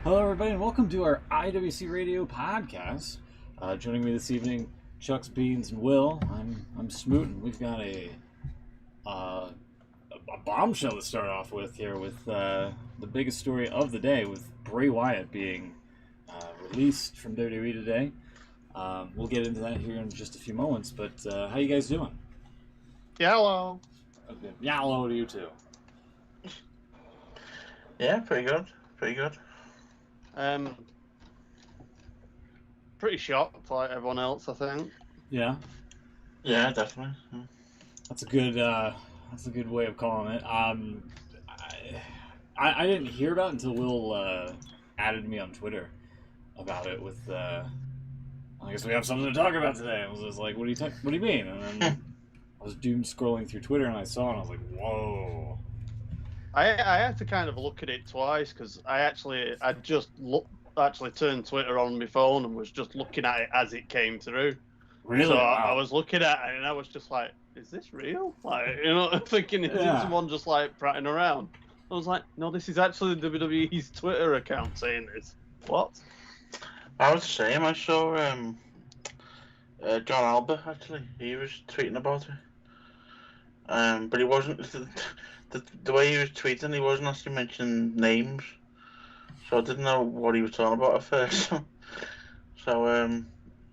Hello, everybody, and welcome to our IWC Radio podcast. Joining me this evening, Chuck's Beans and Will. I'm Smootin. We've got a bombshell to start off with here with the biggest story of the day, with Bray Wyatt being released from WWE today. We'll get into that here in just a few moments. But how you guys doing? Yellow. Okay. Yellow to you too. Yeah, pretty good. Pretty good. Pretty shocked like everyone else, I think. Yeah. Yeah, definitely. That's a good way of calling it. I didn't hear about it until Will added me on Twitter about it. With I guess we have something to talk about today. I was just like, what do you mean? And then I was doom scrolling through Twitter and I saw it and I was like, whoa. I had to kind of look at it twice because I just turned Twitter on my phone and was just looking at it as it came through. Really? So wow. I was looking at it and I was just like, is this real? Like, thinking, is someone just like prattling around? I was like, no, this is actually WWE's Twitter account saying this. What? I was the same. I saw John Albert, actually. He was tweeting about it. But he wasn't... The way he was tweeting, he wasn't actually mentioning names. So I didn't know what he was talking about at first. So,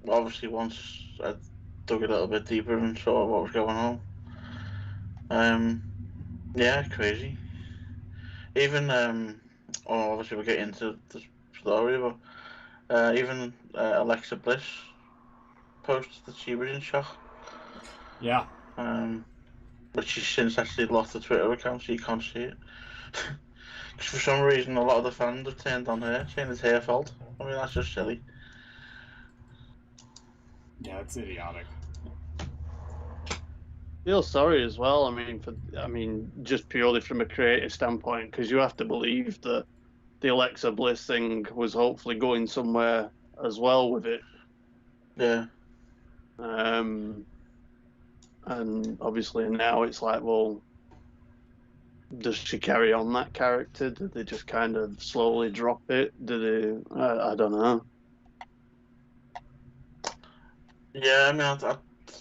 obviously, once I dug a little bit deeper and saw what was going on. Yeah, crazy. Even, obviously we'll get into the story, but even Alexa Bliss posted that she was in shock. Yeah. But she's since actually lost the Twitter account, so you can't see it. Because for some reason, a lot of the fans have turned on her, saying it's her fault. I mean, that's just silly. Yeah, it's idiotic. Feel sorry as well. I mean, just purely from a creative standpoint, because you have to believe that the Alexa Bliss thing was hopefully going somewhere as well with it. Yeah. And obviously now it's like, well, does she carry on that character? Did they just kind of slowly drop it? Did they? I don't know. Yeah, I mean,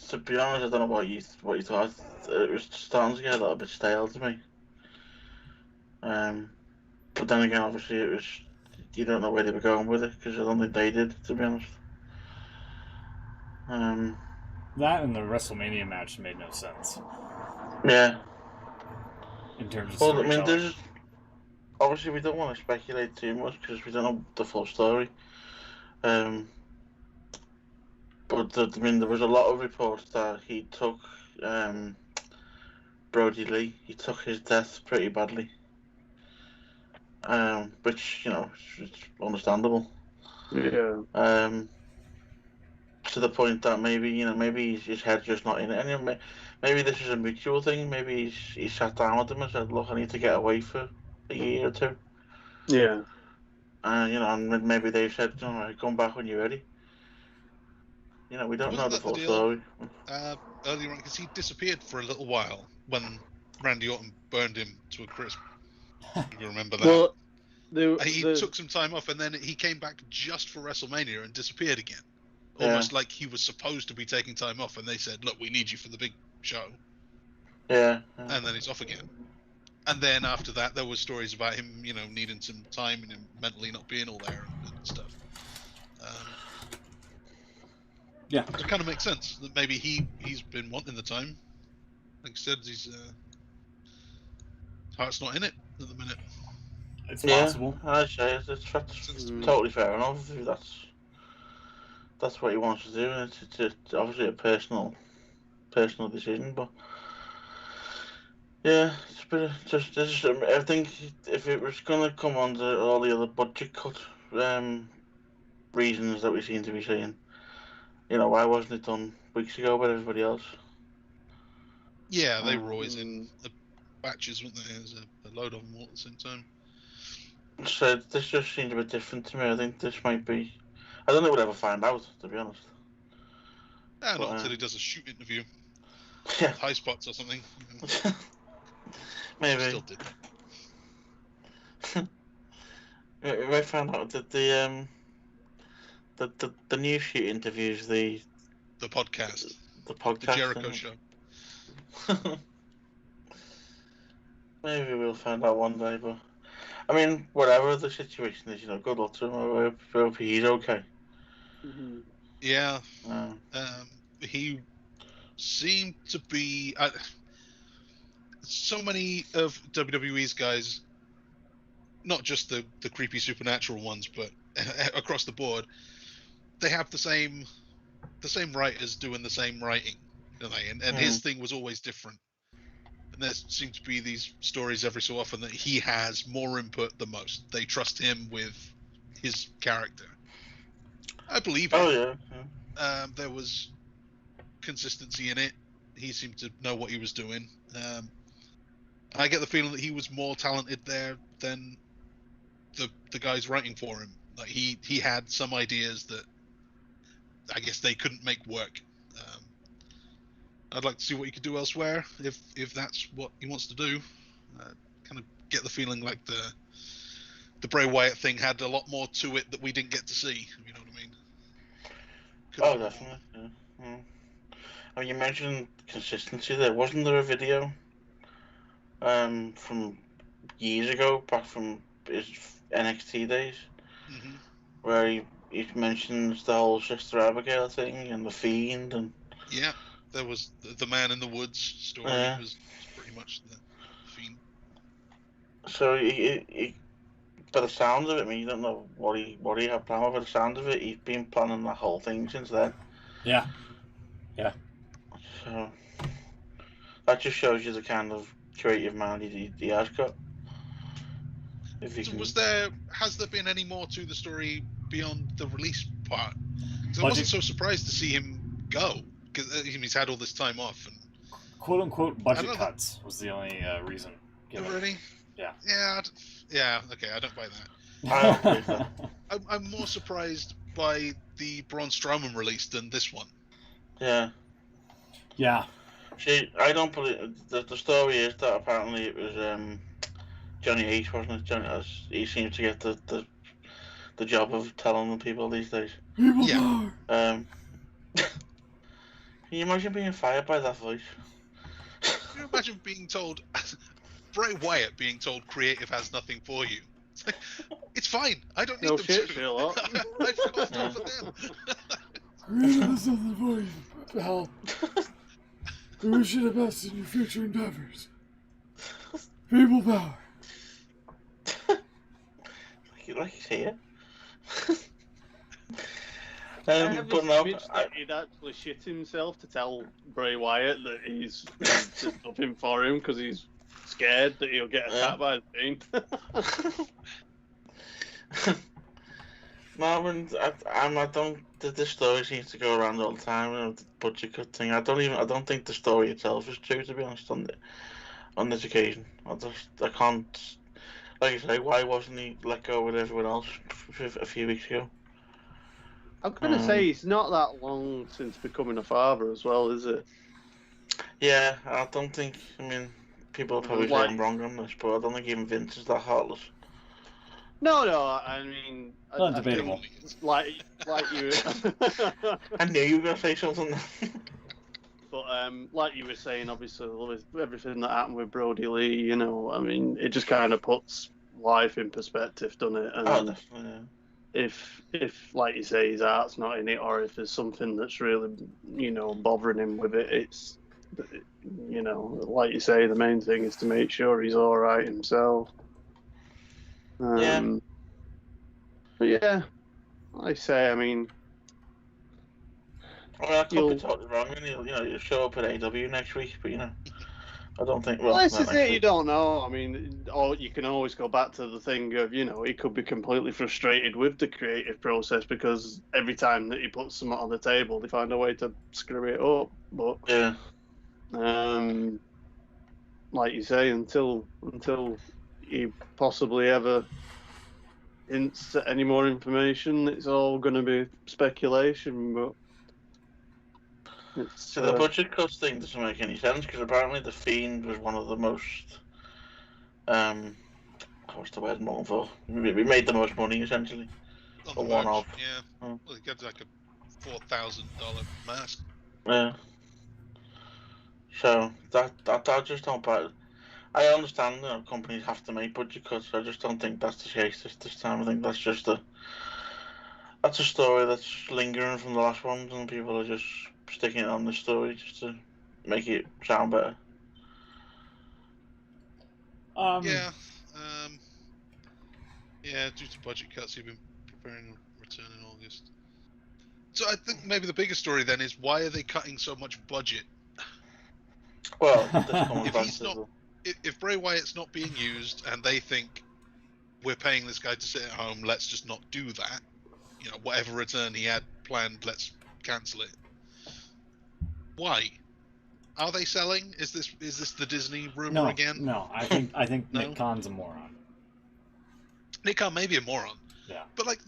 to be honest, I don't know what you thought. It was starting to get a little bit stale to me. But then again, obviously, you don't know where they were going with it, because I don't think they did, to be honest. That and the WrestleMania match made no sense. Yeah. In terms of Well, I mean, storytelling. obviously we don't want to speculate too much because we don't know the full story. But there was a lot of reports that he took Brody Lee. He took his death pretty badly. Which it's understandable. Yeah. To the point that maybe his head's just not in it. And maybe this is a mutual thing. Maybe he sat down with him and said, "Look, I need to get away for a year or two." Yeah. And maybe they've said, "All right, come back when you're ready." We don't know the full story. Earlier on, because he disappeared for a little while when Randy Orton burned him to a crisp. You remember that? Well, he took some time off, and then he came back just for WrestleMania and disappeared again. Almost like he was supposed to be taking time off, and they said, "Look, we need you for the big show." Yeah. And then he's off again. And then after that, there was stories about him, needing some time and him mentally not being all there and stuff. Yeah. It kind of makes sense that maybe he's been wanting the time. Like I said, his heart's not in it at the minute. It's possible. I'd say that's totally fair enough. If that's what he wants to do, and it's obviously a personal decision, but yeah, it's a bit of I think if it was going to come under all the other budget cut reasons that we seem to be seeing, why wasn't it done weeks ago by everybody else? Yeah, they were always in the batches, weren't they? There's a load of them all at the same time. So this just seems a bit different to me. I think this might be... I don't think we'll ever find out, to be honest. Not until he does a shoot interview. Yeah. High spots or something. Maybe. Still did. I found out that the news shoot interviews the podcast, the podcast, the Jericho show. Maybe we'll find out one day, but I mean, whatever the situation is, good luck to him. I hope he's okay. Mm-hmm. Yeah. He seemed to be. So many of WWE's guys, not just the creepy supernatural ones, but across the board, they have the same writers doing the same writing, don't they? And his thing was always different. And there seem to be these stories every so often that he has more input than most. They trust him with his character. I believe it. Oh yeah. There was consistency in it. He seemed to know what he was doing. I get the feeling that he was more talented there than the guys writing for him. Like he had some ideas that I guess they couldn't make work. I'd like to see what he could do elsewhere if that's what he wants to do. Kind of get the feeling like the Bray Wyatt thing had a lot more to it that we didn't get to see. You know what I mean? Oh, definitely. Yeah. I mean, you mentioned consistency there. Wasn't there a video from years ago, back from his NXT days, where he mentions the whole Sister Abigail thing and the Fiend and yeah, there was the Man in the Woods story was pretty much the Fiend. So he by the sound of it, I mean, you don't know what he had planned. By the sound of it, he's been planning that whole thing since then. Yeah. So that just shows you the kind of creative mind he has got. So has there been any more to the story beyond the release part? Because I wasn't so surprised to see him go, because he's had all this time off and quote unquote budget cuts was the only reason. Really? Yeah. Yeah. Okay, I don't buy that. I don't believe that. I'm more surprised by the Braun Strowman release than this one. Yeah. Yeah. See, I don't believe the story is that apparently it was Johnny Ace, wasn't it? He seems to get the job of telling the people these days. Yeah. Can you imagine being fired by that voice? Can you imagine being told, Bray Wyatt being told creative has nothing for you? It's like, it's fine. I don't need them shit, to. Sherlock. I've got stuff for them. Creative has nothing for you, pal. We wish you the best in your future endeavors. People power. like he's here. But no, he'd actually shit himself to tell Bray Wyatt that he's just nothing for him because he's scared that he'll get attacked by the Fiend. No, I don't. This story seems to go around all the time. The budget cut thing. I don't think the story itself is true, to be honest. On this occasion, I can't. Like you say, why wasn't he let go with everyone else a few weeks ago? I'm gonna say it's not that long since becoming a father as well, is it? Yeah, I don't think. I mean, people are probably saying I'm wrong on this, but I don't think even Vince is that heartless. No, I mean, undebatable. Like you. I knew you were gonna say something. But like you were saying, obviously, with everything that happened with Brody Lee, I mean, it just kind of puts life in perspective, doesn't it? And definitely. Yeah. If like you say, his heart's not in it, or if there's something that's really, bothering him with it, it's, like you say, the main thing is to make sure he's all right himself. Yeah. But yeah, like I say, I mean. I could be totally wrong, and you'll show up at AW next week, but I don't think. Well, this is it. You don't know. I mean, or you can always go back to the thing of, he could be completely frustrated with the creative process because every time that he puts something on the table, they find a way to screw it up. But like you say, until he possibly ever hints at any more information, it's all going to be speculation. But so the budget cuts thing doesn't make any sense because apparently the Fiend was one of the most What's the word I'm looking for? We made the most money essentially. On A the one-off. merch, yeah. Oh. Well, it gets like a $4,000 mask. Yeah. So that I just don't buy. I understand that companies have to make budget cuts. I just don't think that's the case this time. I think that's just that's a story that's lingering from the last ones, and people are just sticking it on the story just to make it sound better. Yeah. Yeah, due to budget cuts, you've been preparing a return in August. So I think maybe the bigger story then is, why are they cutting so much budget? Well, this comes If back he's to not, if Bray Wyatt's not being used and they think we're paying this guy to sit at home, let's just not do that. You know, whatever return he had planned, let's cancel it. Why? Are they selling? Is this the Disney rumor again? No, I think No? Nick Khan's a moron. Nick Khan may be a moron. Yeah. But like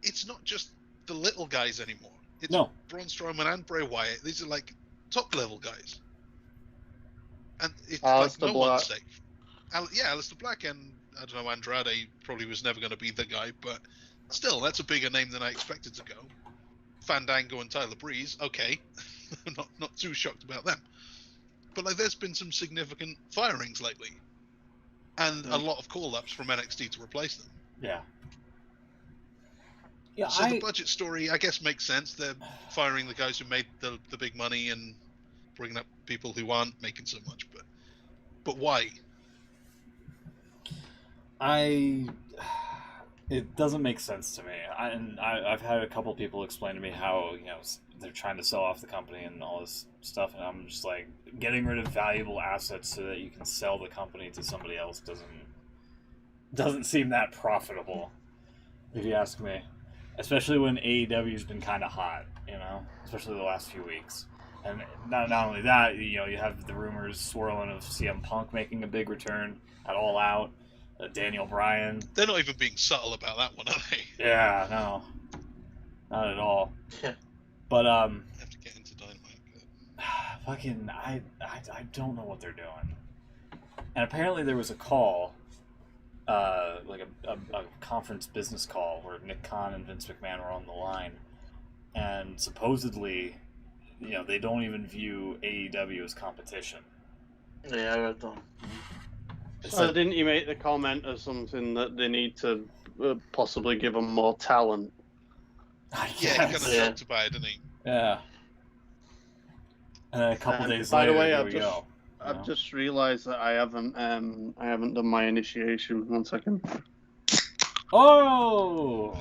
it's not just the little guys anymore. It's No. Braun Strowman and Bray Wyatt. These are like top level guys. And it's like no one's safe. Aleister Black, and I don't know, Andrade probably was never going to be the guy, but still, that's a bigger name than I expected to go. Fandango and Tyler Breeze, okay. not too shocked about them. But like, there's been some significant firings lately. And a lot of call-ups from NXT to replace them. Yeah. Yeah. So the budget story, I guess, makes sense. They're firing the guys who made the big money and bringing up people who aren't making so much. But why? It doesn't make sense to me. I've had a couple people explain to me how, you know, they're trying to sell off the company and all this stuff, and I'm just like, getting rid of valuable assets so that you can sell the company to somebody else doesn't seem that profitable, if you ask me. Especially when AEW's been kind of hot, you know, especially the last few weeks. And not only that, you know, you have the rumors swirling of CM Punk making a big return at All Out. Daniel Bryan. They're not even being subtle about that one, are they? Yeah, no, not at all. Yeah. But have to get into Dynamite. fucking, I don't know what they're doing. And apparently there was a call, like a conference business call where Nick Khan and Vince McMahon were on the line, and supposedly, you know, they don't even view AEW as competition. Yeah, I read that. So didn't you make the comment or something that they need to possibly give them more talent? Yeah, he kind of talked about it, didn't he? Yeah. And then a couple days by later, the way, here we go. I've just realised that I haven't done my initiation. 1 second. Oh!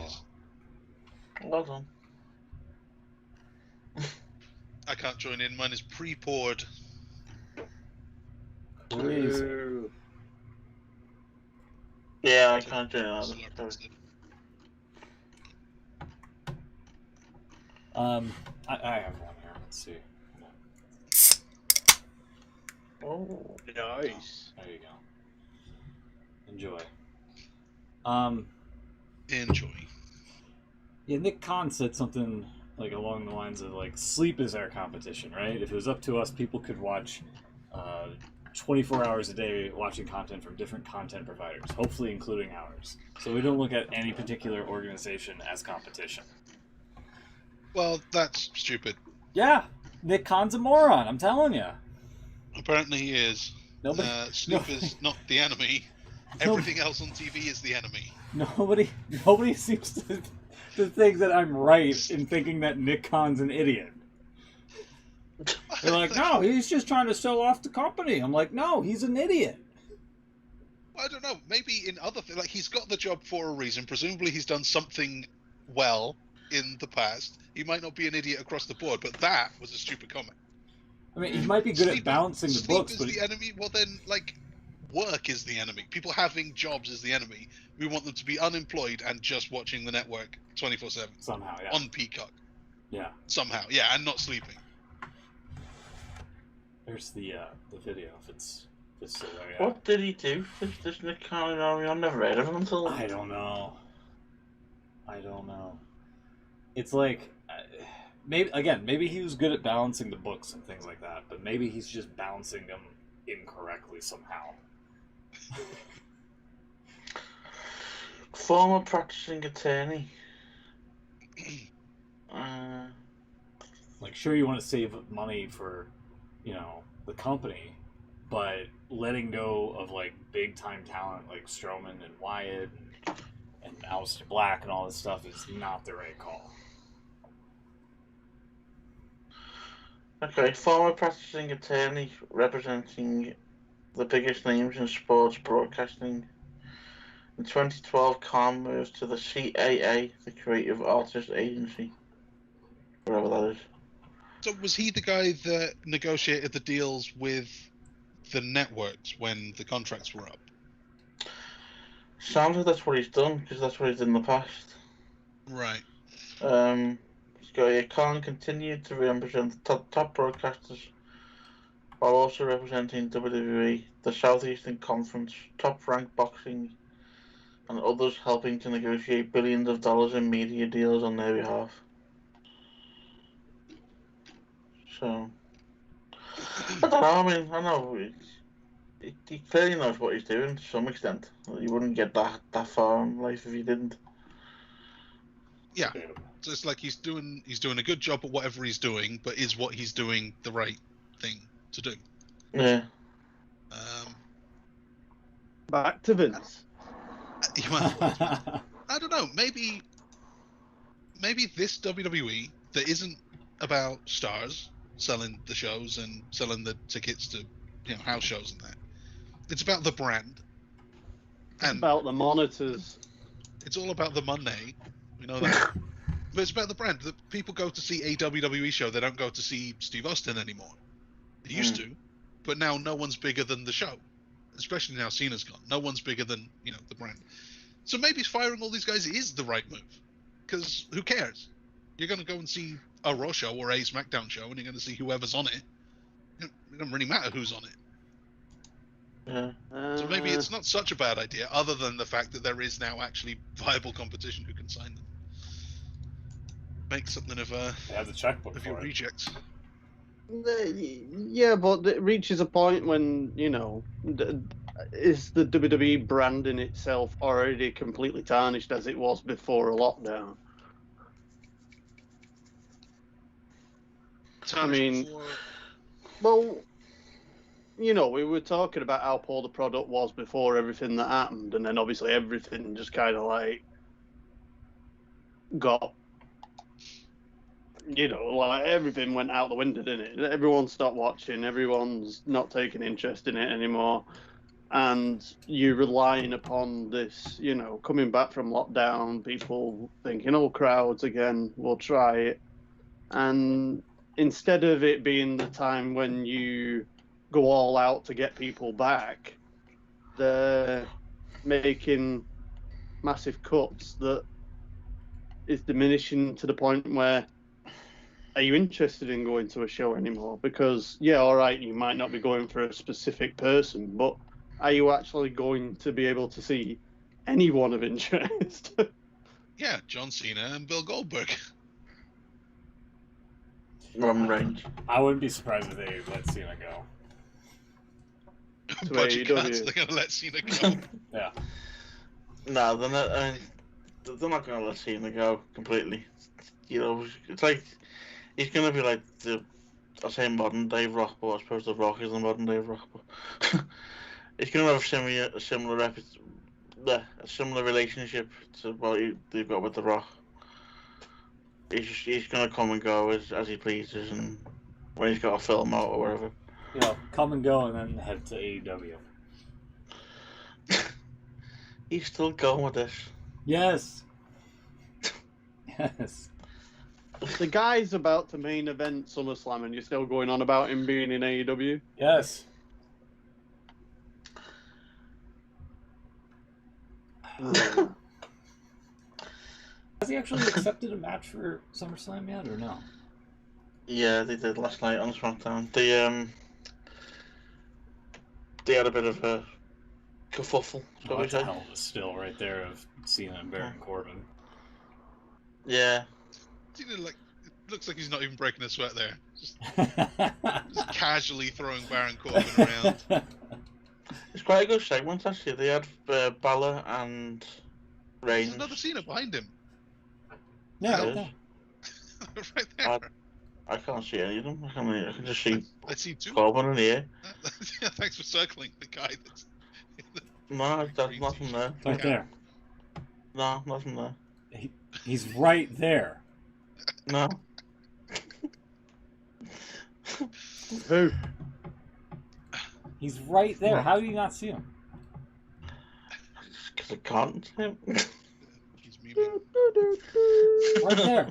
Well done. I can't join in. Mine is pre-poured. Crazy. Yeah, I can't do that. I have one here. Let's see. Oh, Nice. There you go. Enjoy. Enjoy. Yeah, Nick Khan said something like along the lines of like, sleep is our competition, right? If it was up to us, people could watch 24 hours a day watching content from different content providers, hopefully including ours. So we don't look at any particular organization as competition. Well, that's stupid. Yeah, Nick Khan's a moron, I'm telling you. Apparently he is. Snoop is not the enemy. Everything else on TV is the enemy. Nobody seems to think that I'm right in thinking that Nick Khan's an idiot. They're like, no, he's just trying to sell off the company. I'm like, no, he's an idiot. I don't know. Maybe in other like, he's got the job for a reason. Presumably he's done something well in the past. He might not be an idiot across the board, but that was a stupid comment. I mean, he might be good at balancing the books, but the enemy. Well, then, like, work is the enemy. People having jobs is the enemy. We want them to be unemployed and just watching the network 24/7 somehow, yeah. on Peacock. Yeah. Somehow, yeah, and not sleeping. There's the video. If it's still there. Yeah. What did he do? This Nick Khan, I've never heard of him until. I don't know. It's like, maybe he was good at balancing the books and things like that, but maybe he's just balancing them incorrectly somehow. Former practicing attorney. Like, sure, you want to save money for, the company, but letting go of, like, big-time talent like Strowman and Wyatt and Aleister Black and all this stuff is not the right call. Okay, former practicing attorney representing the biggest names in sports broadcasting. In 2012, Khan moves to the CAA, the Creative Artists Agency. Whatever that is. So was he the guy that negotiated the deals with the networks when the contracts were up? Sounds like that's what he's done, because that's what he's done in the past. Right. Khan continued to represent the top broadcasters while also representing WWE, the Southeastern Conference, top-ranked boxing, and others, helping to negotiate billions of dollars in media deals on their behalf. So, I don't know, I know he clearly knows what he's doing to some extent. You wouldn't get that far in life if he didn't. Yeah. So it's like he's doing a good job at whatever he's doing, but is what he's doing the right thing to do? Yeah. Back to Vince. I don't know. Maybe this WWE that isn't about stars selling the shows and selling the tickets to house shows and that. It's about the brand. And about the monitors. It's all about the money. We know that. But it's about the brand. The people go to see a WWE show. They don't go to see Steve Austin anymore. They used to, but now no one's bigger than the show. Especially now Cena's gone. No one's bigger than the brand. So maybe firing all these guys is the right move. Because who cares? You're going to go and see a Raw show or a SmackDown show, and you're going to see whoever's on it. It doesn't really matter who's on it. Yeah. So maybe it's not such a bad idea, other than the fact that there is now actually viable competition who can sign them. Make something of have the checkbook of your rejects. Yeah, but it reaches a point when is the WWE brand in itself already completely tarnished as it was before a lockdown? Well, we were talking about how poor the product was before everything that happened, and then obviously everything just kind of like got, like everything went out the window, didn't it? Everyone stopped watching, everyone's not taking interest in it anymore, and you're relying upon this, coming back from lockdown, people thinking, oh, crowds again, we'll try it, and instead of it being the time when you go all out to get people back, they're making massive cuts that is diminishing to the point where, are you interested in going to a show anymore? Because, yeah, all right, you might not be going for a specific person, but are you actually going to be able to see anyone of interest? Yeah, John Cena and Bill Goldberg. Roman Reigns. I wouldn't be surprised if they let Cena go. Budget cuts, they're going to let Cena go. Yeah. No, they're not. They're not going to let Cena go completely. It's like he's going to be like I say modern day Rock, but I suppose the Rock is the modern day Rock. But he's going to have a similar relationship to what they've got with the Rock. He's going to come and go as he pleases, and when he's got a film out or whatever. Come and go, and then head to AEW. He's still going with this. Yes. Yes. The guy's about to main event SummerSlam, and you're still going on about him being in AEW? Yes. Has he actually accepted a match for SummerSlam yet, or no? Yeah, they did last night on SmackDown. They had a bit of a kerfuffle. That's a hell of a still right there of Cena and Baron Corbin. Yeah. Cena, it looks like he's not even breaking a sweat there. Just casually throwing Baron Corbin around. It's quite a good segment, actually. They had Balor and Reigns. There's another Cena behind him. Yeah, There yeah. is. Right there. I can't see any of them. I can just see I see two. Corbin in the air. Yeah, thanks for circling the guy that's. No, there's nothing there. Right there. No, nothing there. He's right there. No. Who? He's right there. How do you not see him? Because I can't see him. He's moving. Right there.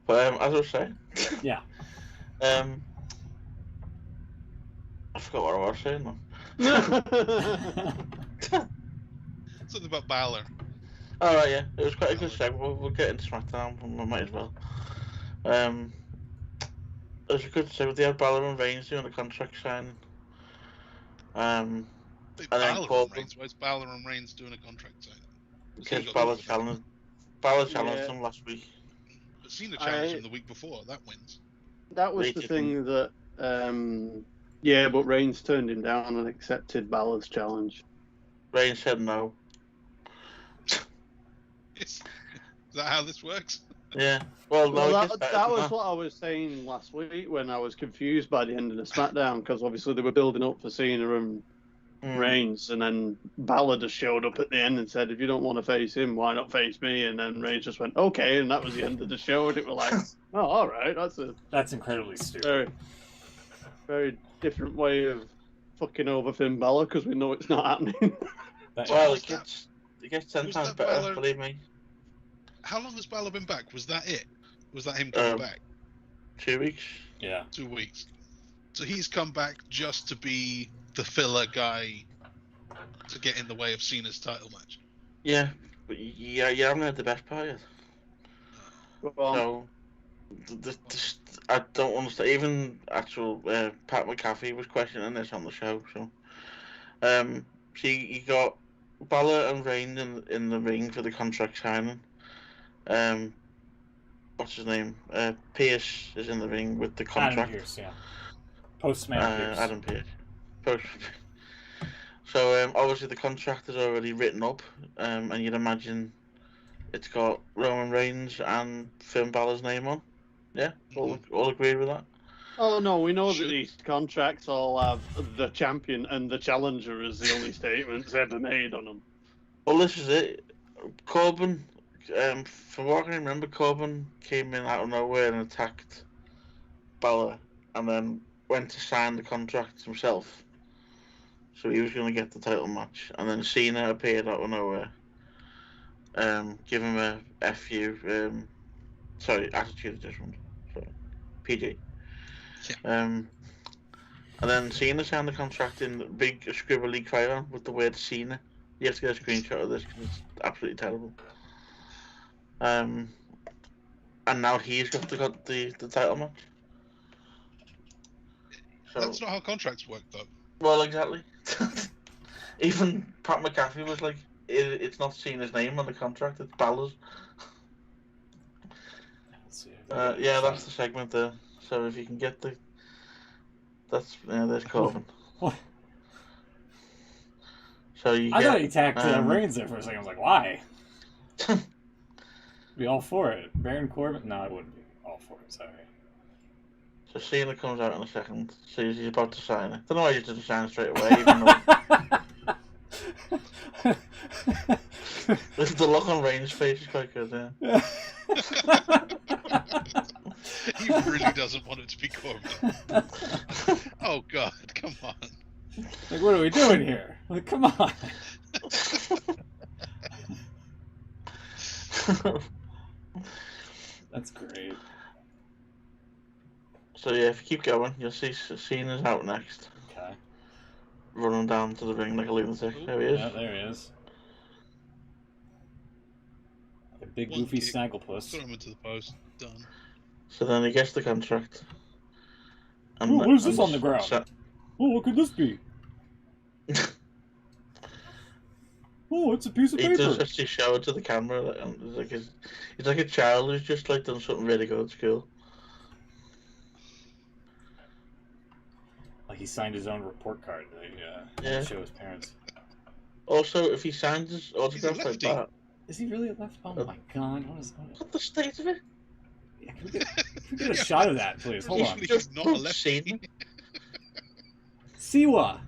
But as I was saying, Yeah. I forgot what I was saying now. Something about Balor. All right, yeah, it was quite a good segment. We'll get into SmackDown. We might as well. It was a good segment. They had Balor and Reigns doing a contract signing. And then Balor and Corbin, Reigns. Why is Balor and Reigns doing a contract signing? because Cena's Balor over. challenged Yeah. him last week. But Cena challenged him the week before. That wins. That was They the didn't. thing that, yeah, but Reigns turned him down and accepted Balor's challenge. Reigns said no. Is that how this works? Yeah. Well, no, Well, it gets better that than was what I was saying last week when I was confused by the end of the SmackDown, because obviously they were building up for Cena and Reigns, and then Balor just showed up at the end and said, if you don't want to face him, why not face me? And then Reigns just went, okay, and that was the end of the show, and it was like, oh, all right, That's incredibly stupid. very, very different way of fucking over Finn Balor, because we know it's not happening. Well, Was it gets 10 was times that better, Balor- believe me. How long has Balor been back? Was that it? Was that him coming back? 2 weeks. Yeah. 2 weeks. So he's come back just to be the filler guy to get in the way of Cena's title match. Yeah, but you haven't heard the best part yet. Well, So, I don't understand. Even actual Pat McAfee was questioning this on the show. So, you got Balor and Reigns in the ring for the contract signing. What's his name? Pierce is in the ring with the contract. Adam Pearce, yeah. Post-Man Pearce. Adam Pearce. So obviously the contract is already written up, and you'd imagine it's got Roman Reigns and Finn Balor's name on. Yeah, all agree with that. oh no, we know that these contracts all have the champion and the challenger as the only statements ever made on them. Well, this is it. Corbin, from what I can remember, Corbin came in out of nowhere and attacked Balor, and then went to sign the contract himself. So he was going to get the title match, and then Cena appeared out of nowhere. Give him a FU, attitude adjustment. Sorry, PG. Yeah. And then Cena signed the contract in big scribbly crayon with the word Cena. You have to get a screenshot of this because it's absolutely terrible. And now he's got the title match. So, That's not how contracts work, though. well, exactly. Even Pat McAfee was like, it's not Cena's name on the contract, it's Balor's. Let's see. Yeah, that's the segment there. So if you can get there's Corbin. What? So you I get, thought he attacked Reigns there for a second. I was like, why? Be all for it. Baron Corbin? No, I wouldn't be all for it. Sorry. So Cena comes out in a second. Says he's about to sign it. Don't know why he didn't sign it straight away. Even though the look on Reigns' face is quite good. Yeah. He really doesn't want it to be Corbin. Oh God, come on. Like, what are we doing here? Like, come on. That's great. So yeah, if you keep going, you'll see Cena's out next, Okay. running down to the ring like a lunatic. There he is. Yeah, there he is. A big One goofy kick. snagglepuss. Throw him into the post. Done. So then he gets the contract. Ooh, what is this on the ground? Oh, what could this be? Oh, it's a piece of He paper. does actually show it to the camera, and he's like a child who's just like done something really good at school. Like he signed his own report card. To show his parents. Also, if he signs his autograph like lefty. that, Is he really a left? Oh my god! What the state of it? Yeah, can we get a shot of that, please? Hold on. He's not a lefty. Siwa.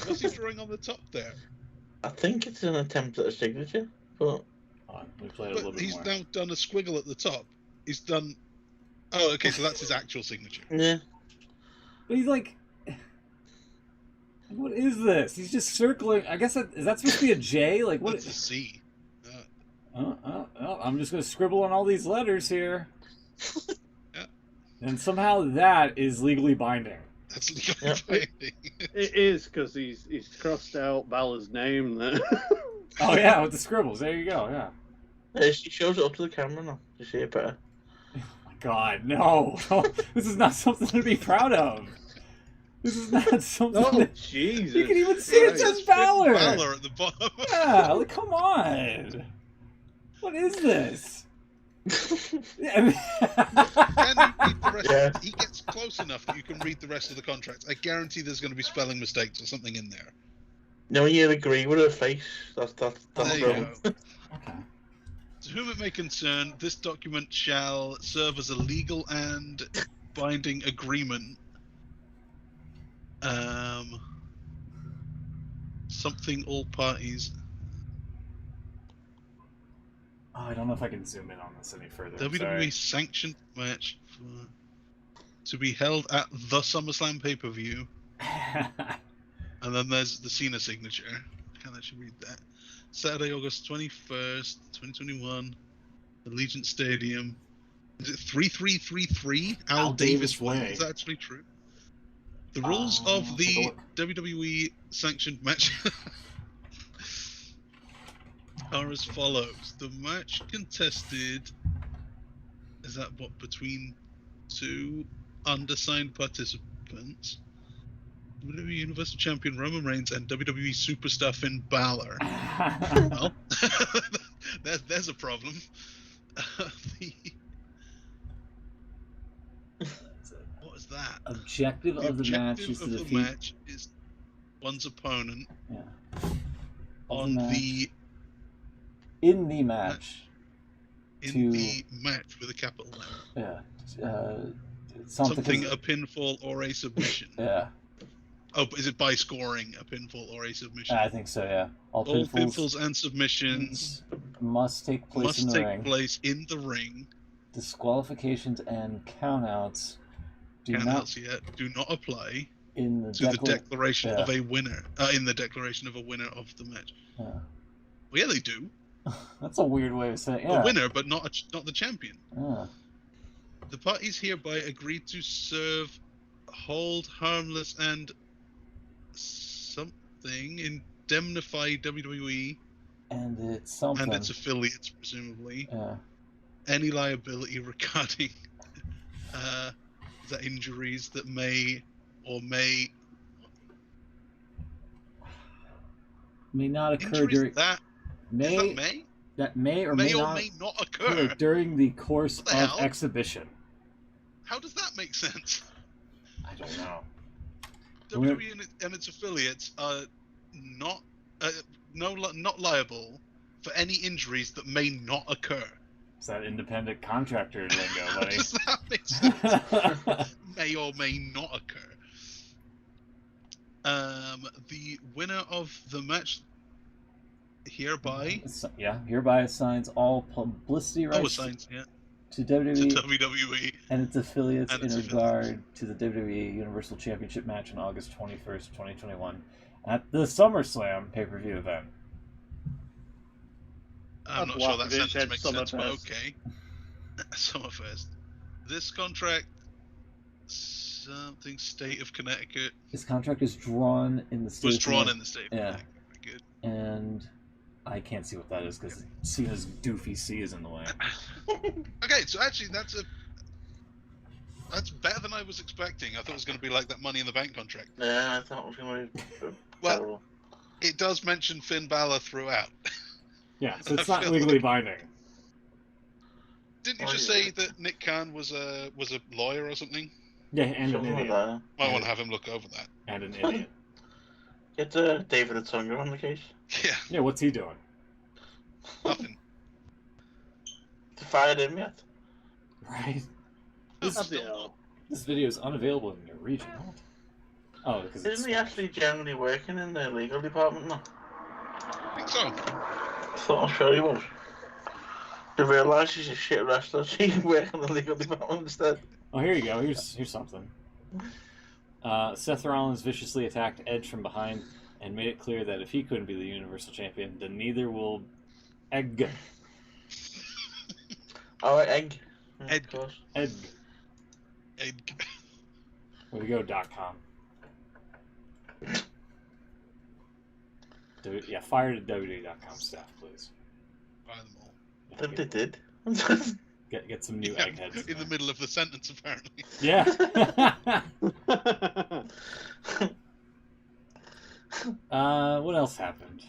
What's he drawing on the top there? I think it's an attempt at a signature, but We play it a little But bit he's more. now done a squiggle at the top. He's done. Oh, okay, so that's his actual signature. yeah. But he's like, what is this? He's just circling. I guess is that supposed to be a J? Like what? That's a C. I'm just gonna scribble on all these letters here. Yeah. And somehow that is legally binding. That's legally binding. It is, because he's crossed out Balor's name there. Oh yeah, with the scribbles. There you go. Yeah. She shows it up to the camera now. You see it better. Oh my God, no! This is not something to be proud of. This is not something. Oh, that... Jesus! You can even see it says Balor. Balor at the bottom. Yeah, like, come on. What is this? Can you read the rest? Yeah. He gets close enough that you can read the rest of the contract. I guarantee there's going to be spelling mistakes or something in there. No, you agree with her face. That's There you problem. go. Okay. To whom it may concern, this document shall serve as a legal and binding agreement. Something all parties. Oh, I don't know if I can zoom in on this any further. I'm WWE sanctioned match to be held at the SummerSlam pay-per-view. sorry. And then there's the Cena signature. I can't actually read that. Saturday, August 21st, 2021. Allegiant Stadium. Is it 3333 Al Davis Way? Is that actually true? The rules of the WWE sanctioned match are as follows. The match contested, is that what, between two undersigned participants? WWE Universal Champion Roman Reigns and WWE Superstar Finn Balor. Well, there's a problem. What is that? Objective of the match is to defeat. Match is one's opponent. Yeah. On the in the match. In the match with a capital M. Yeah. Something a pinfall or a submission. Yeah. Oh, is it by scoring a pinfall or a submission? I think so. Yeah. All pinfalls and submissions must take place in the ring. Must take place in the ring. Disqualifications and countouts do not apply in the declaration of a winner. In the declaration of a winner of the match. Yeah. Well, yeah, they do. That's a weird way of saying. Yeah. A winner, but not the champion. Yeah. The parties hereby agree to serve, hold harmless, and something indemnify WWE and its something and its affiliates, presumably. Yeah. Any liability regarding the injuries that may not occur during that may not occur during the course of exhibition. How does that make sense? I don't know. WWE and its affiliates are not liable for any injuries that may not occur. It's that independent contractor lingo, buddy. Does that make sense? May or may not occur. The winner of the match hereby assigns all publicity rights to WWE and its affiliates in regard to the WWE Universal Championship match on August 21st, 2021 at the SummerSlam pay-per-view event. I'm not sure that sentence makes sense, but okay. Summerfest. This contract, something state of Connecticut. This contract is drawn in the state. Was drawn in the state of Connecticut. Good. And I can't see what that is because Cena's doofy C is in the way. Okay, so actually that's better than I was expecting. I thought it was going to be like that Money in the Bank contract. Yeah, I thought it was going to be well, it does mention Finn Balor throughout. Yeah, so it's not legally binding. Didn't you just say that Nick Khan was a lawyer or something? Yeah, and an Something like idiot. that. Might want to have him look over that. And an idiot. Get David Otunga on the case. Yeah, Yeah, what's he doing? nothing. They fired him yet? Right? Bloody hell. This video is unavailable in your region. What? Oh, because it's Isn't he actually generally working in the legal department now? I think so. I thought I'm sure he was. You realise he's a shit wrestler, so he can work in the legal department instead. Oh, here you go. Here's something. Seth Rollins viciously attacked Edge from behind and made it clear that if he couldn't be the Universal Champion, then neither will Egg. Oh, Egg. Egg. Of course. Egg. Egg. Where to go.com. Yeah, fire the WWE.com staff, please. Buy them all. I think they did. Get some new Yeah, eggheads. in the middle of the sentence, apparently. Yeah. What else happened?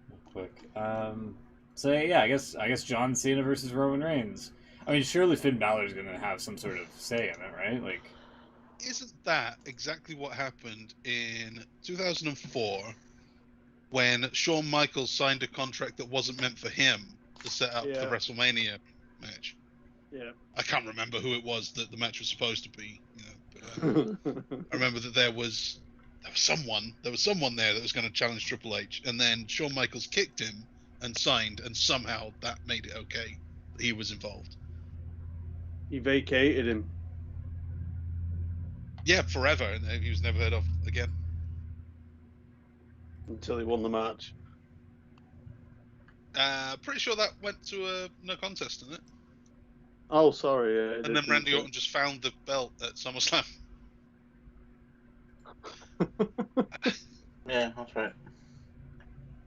Real quick. So yeah, I guess John Cena versus Roman Reigns. I mean, surely Finn Balor's gonna have some sort of say in it, right? Like, Isn't that exactly what happened in 2004 when Shawn Michaels signed a contract that wasn't meant for him to set up the WrestleMania match? Yeah. I can't remember who it was that the match was supposed to be. But I remember that there was someone there that was going to challenge Triple H, and then Shawn Michaels kicked him and signed, and somehow that made it okay that he was involved. He vacated him. Yeah, forever, and he was never heard of again. Until he won the match. Pretty sure that went to a no contest, didn't it? Oh, sorry. Yeah, And then Randy Orton just found the belt at SummerSlam. Yeah, that's right.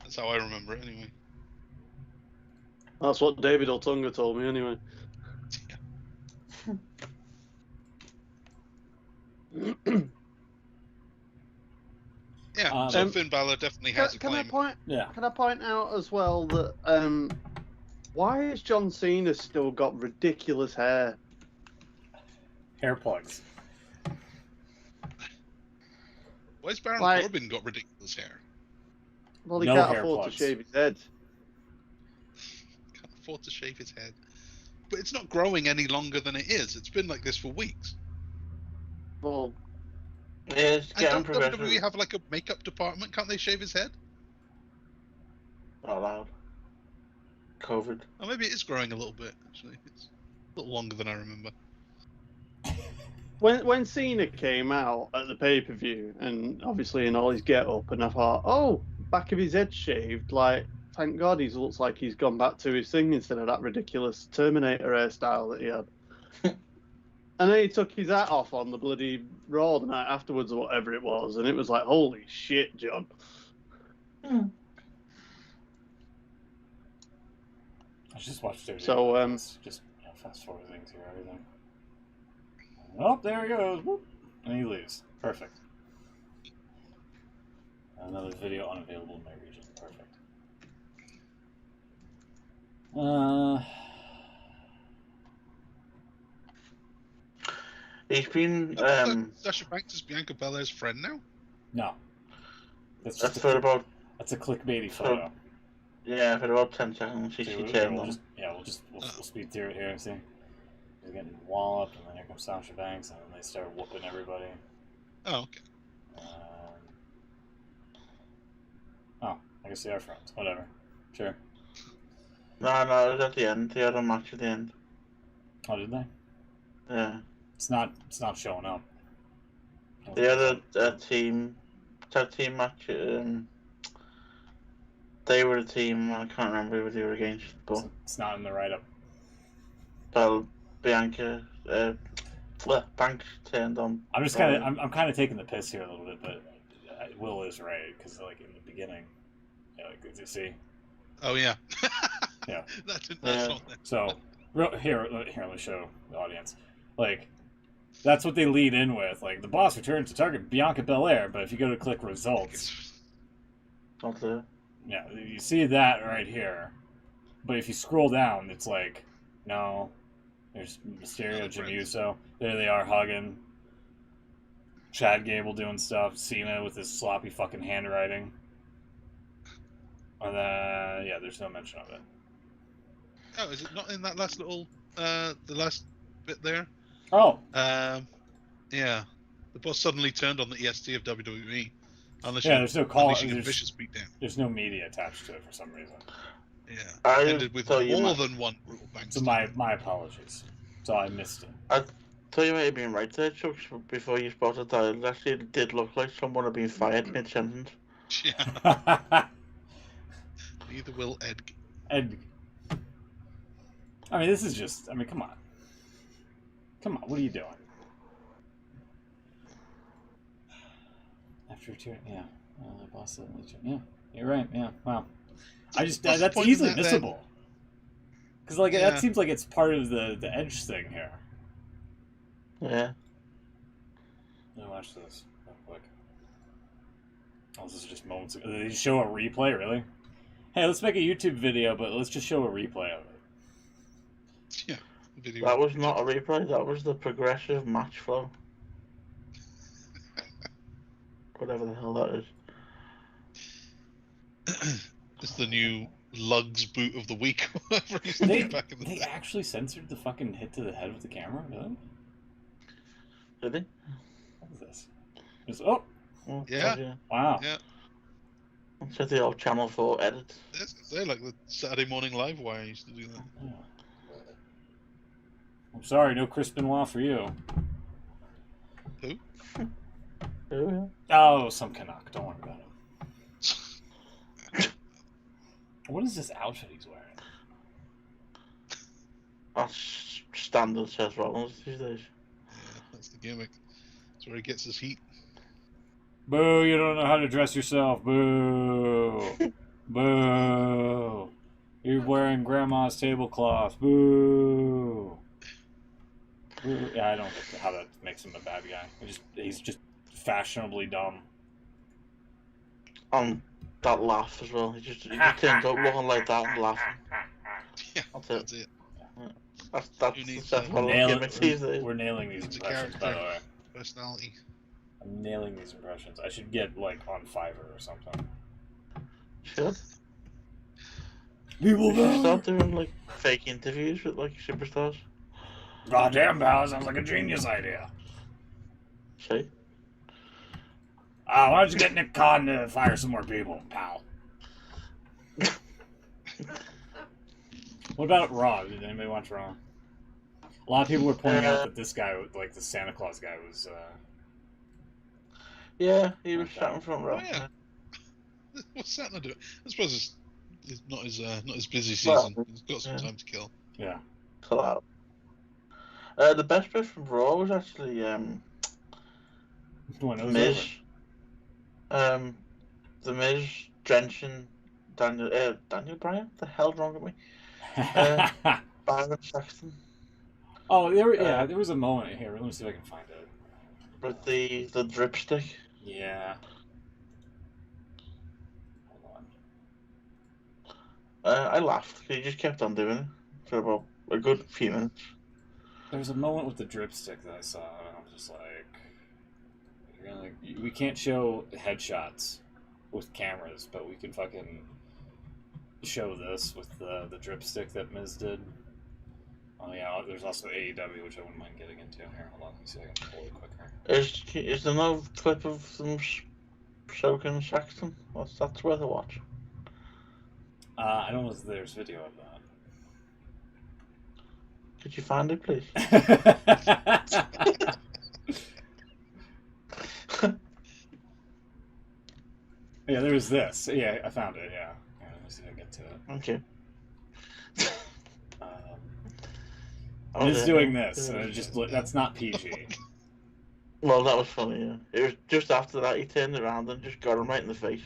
That's how I remember it, anyway. That's what David Otunga told me, anyway. Yeah, so Finn Balor definitely has a claim. Can I point out as well that why has John Cena still got ridiculous hair? hair plugs. Why's Baron Corbin got ridiculous hair? Well, he can't afford to shave his head. Can't afford to shave his head. But it's not growing any longer than it is. It's been like this for weeks. Well, yeah, and don't WWE have like a makeup department? Can't they shave his head? Not allowed. COVID. Oh, maybe it is growing a little bit, actually. It's a little longer than I remember. When Cena came out at the pay-per-view, and obviously in all his get-up, and I thought, oh, back of his head shaved, like, thank God he looks like he's gone back to his thing instead of that ridiculous Terminator hairstyle that he had. And then he took his hat off on the bloody Raw the night afterwards or whatever it was, and it was like, holy shit, John. I just watched it. So, just fast forward things here, everything. Oh, there he goes. Whoop. And he leaves. Perfect. Another video unavailable in my region. Perfect. He's been. Sasha Banks is Bianca Belair's friend now? No. That's about. That's a clickbaity photo. Yeah, for about 10 seconds. We'll speed through it here. See, he's getting walloped, and then here comes Sasha Banks, and then they start whooping everybody. Oh, okay. I guess they are friends. Whatever. Sure. No, it was at the end. They had a match at the end. Oh, did they? Yeah. It's not showing up. They had a tag team match. They were a team. I can't remember who they were against, but it's not in the write-up. Well, Bianca, Banks turned on. I'm just kind of, I'm kind of taking the piss here a little bit, but Will is right because, like, in the beginning, good to see. Oh yeah. Yeah. That's So here, let me show the audience. Like, that's what they lead in with. Like, the boss returns to target Bianca Belair, but if you go to click results, not there. Yeah, you see that right here. But if you scroll down, it's like, no, there's Mysterio, Jim Uso. There they are hugging. Chad Gable doing stuff. Cena with his sloppy fucking handwriting. And yeah, there's no mention of it. Oh, is it not in that last little, the last bit there? Oh. Yeah. The boss suddenly turned on the EST of WWE. Unless there's no call. Unleashing a vicious beatdown. There's no media attached to it for some reason. Yeah. Ended with more than one brutal bang. So my apologies. So I missed it. I thought you might have been right there, Chuck, before you spotted that. It actually did look like someone had been fired mid-sentence. Yeah. Neither will Ed. I mean, this is just... I mean, come on. Come on, what are you doing? After two... Yeah. Boss yeah, you're right. Yeah, wow. I just... that's easily missable. Because, like, that seems like it's part of the Edge thing here. Yeah. Let me watch this real quick. Oh, this is just moments ago. Did they show a replay, really? Hey, let's make a YouTube video, but let's just show a replay of it. Yeah. Video. That was not a replay, that was the progressive match flow. Whatever the hell that is. It's the new Lugs boot of the week. They actually censored the fucking hit to the head of the camera, really? Did they? What is this? Oh! Yeah. Wow. Yeah. It's the old Channel 4 edit. They're like the Saturday Morning Live wire I used to do that. Yeah. I'm sorry, no Chris Benoit for you. Who? Oh, Oh, some Canuck. Don't worry about it. What is this outfit he's wearing? That's standard Seth Rollins these days. Yeah, that's the gimmick. That's where he gets his heat. Boo, you don't know how to dress yourself. Boo. Boo. You're wearing grandma's tablecloth. Boo. Boo. Yeah, I don't get how that makes him a bad guy. He's just fashionably dumb. That laugh as well. He just turns up looking like that and laughing. Yeah, that's it. Yeah. That's the Seth Rollins gimmick these days. We're nailing these impressions, by the way. Personality. I'm nailing these impressions. I should get, like, on Fiverr or something. Should. People should start doing, like, fake interviews with, like, superstars. Goddamn, pal, sounds like a genius idea. See? Why don't you get Nick Khan to fire some more people, pal? What about Raw? Did anybody watch Raw? A lot of people were pointing out that this guy, like the Santa Claus guy, was... Yeah, he was chatting from Raw. Oh, yeah. What's Santa doing? I suppose it's not his busy season. Well, he's got some time to kill. Yeah. Chill out. The best bit from Raw was actually Miz. The Miz drenching Daniel Bryan. The hell wrong with me? Byron Saxton. Oh, there was a moment here. Let me see if I can find it. With the dripstick. Yeah. Hold on. I laughed. He just kept on doing it for about a good few minutes. There was a moment with the dripstick that I saw, and I was just like, we can't show headshots with cameras, but we can fucking show this with the dripstick that Miz did. Oh yeah, there's also AEW, which I wouldn't mind getting into. Here, hold on, let me see if I can pull it quicker. Is there no clip of them soaking Saxton? That's worth a watch. I don't know if there's video of that. Could you find it, please? Yeah, there was this. Yeah, I found it, yeah. Let me see if I get to it. Okay. It's doing this, and that's not PG. Well, that was funny, yeah. It was just after that he turned around and just got him right in the face.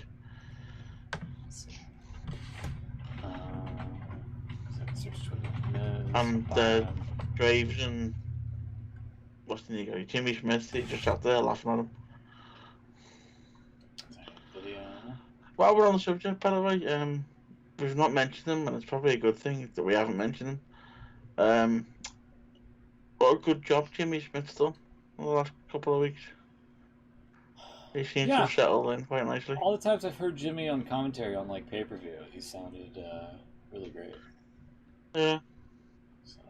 And Graves and what's the name? Jimmy Smith, he just sat there laughing at him. While we're on the subject, by the way, we've not mentioned them, and it's probably a good thing that we haven't mentioned them. What a good job Jimmy Smith's done in the last couple of weeks. He seems to have settled in quite nicely. All the times I've heard Jimmy on commentary on like pay-per-view, he sounded really great. Yeah. So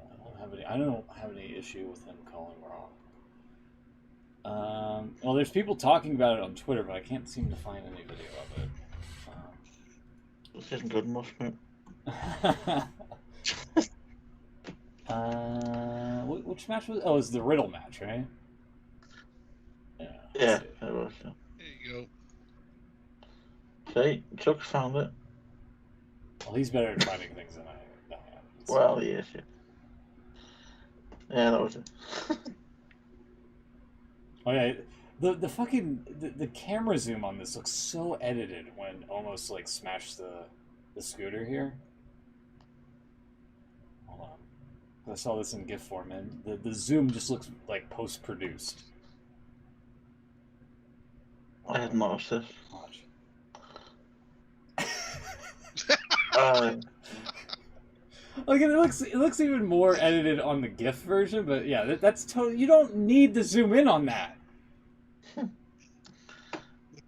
I don't have any issue with him calling Raw. Well, there's people talking about it on Twitter, but I can't seem to find any video of it. This isn't good enough, mate. Which match was? Oh, it was the Riddle match, right? Yeah, it was. There you go. See, Chuck's found it. Well, he's better at finding things than I am. Well, he is, yeah. Yeah, that was it. Oh yeah, the fucking the camera zoom on this looks so edited when almost like smashed the scooter here. Hold on, I saw this in GIF form, and the zoom just looks like post produced. I had noticed this. Watch. Like it looks even more edited on the GIF version, but yeah, that's totally. You don't need to zoom in on that. The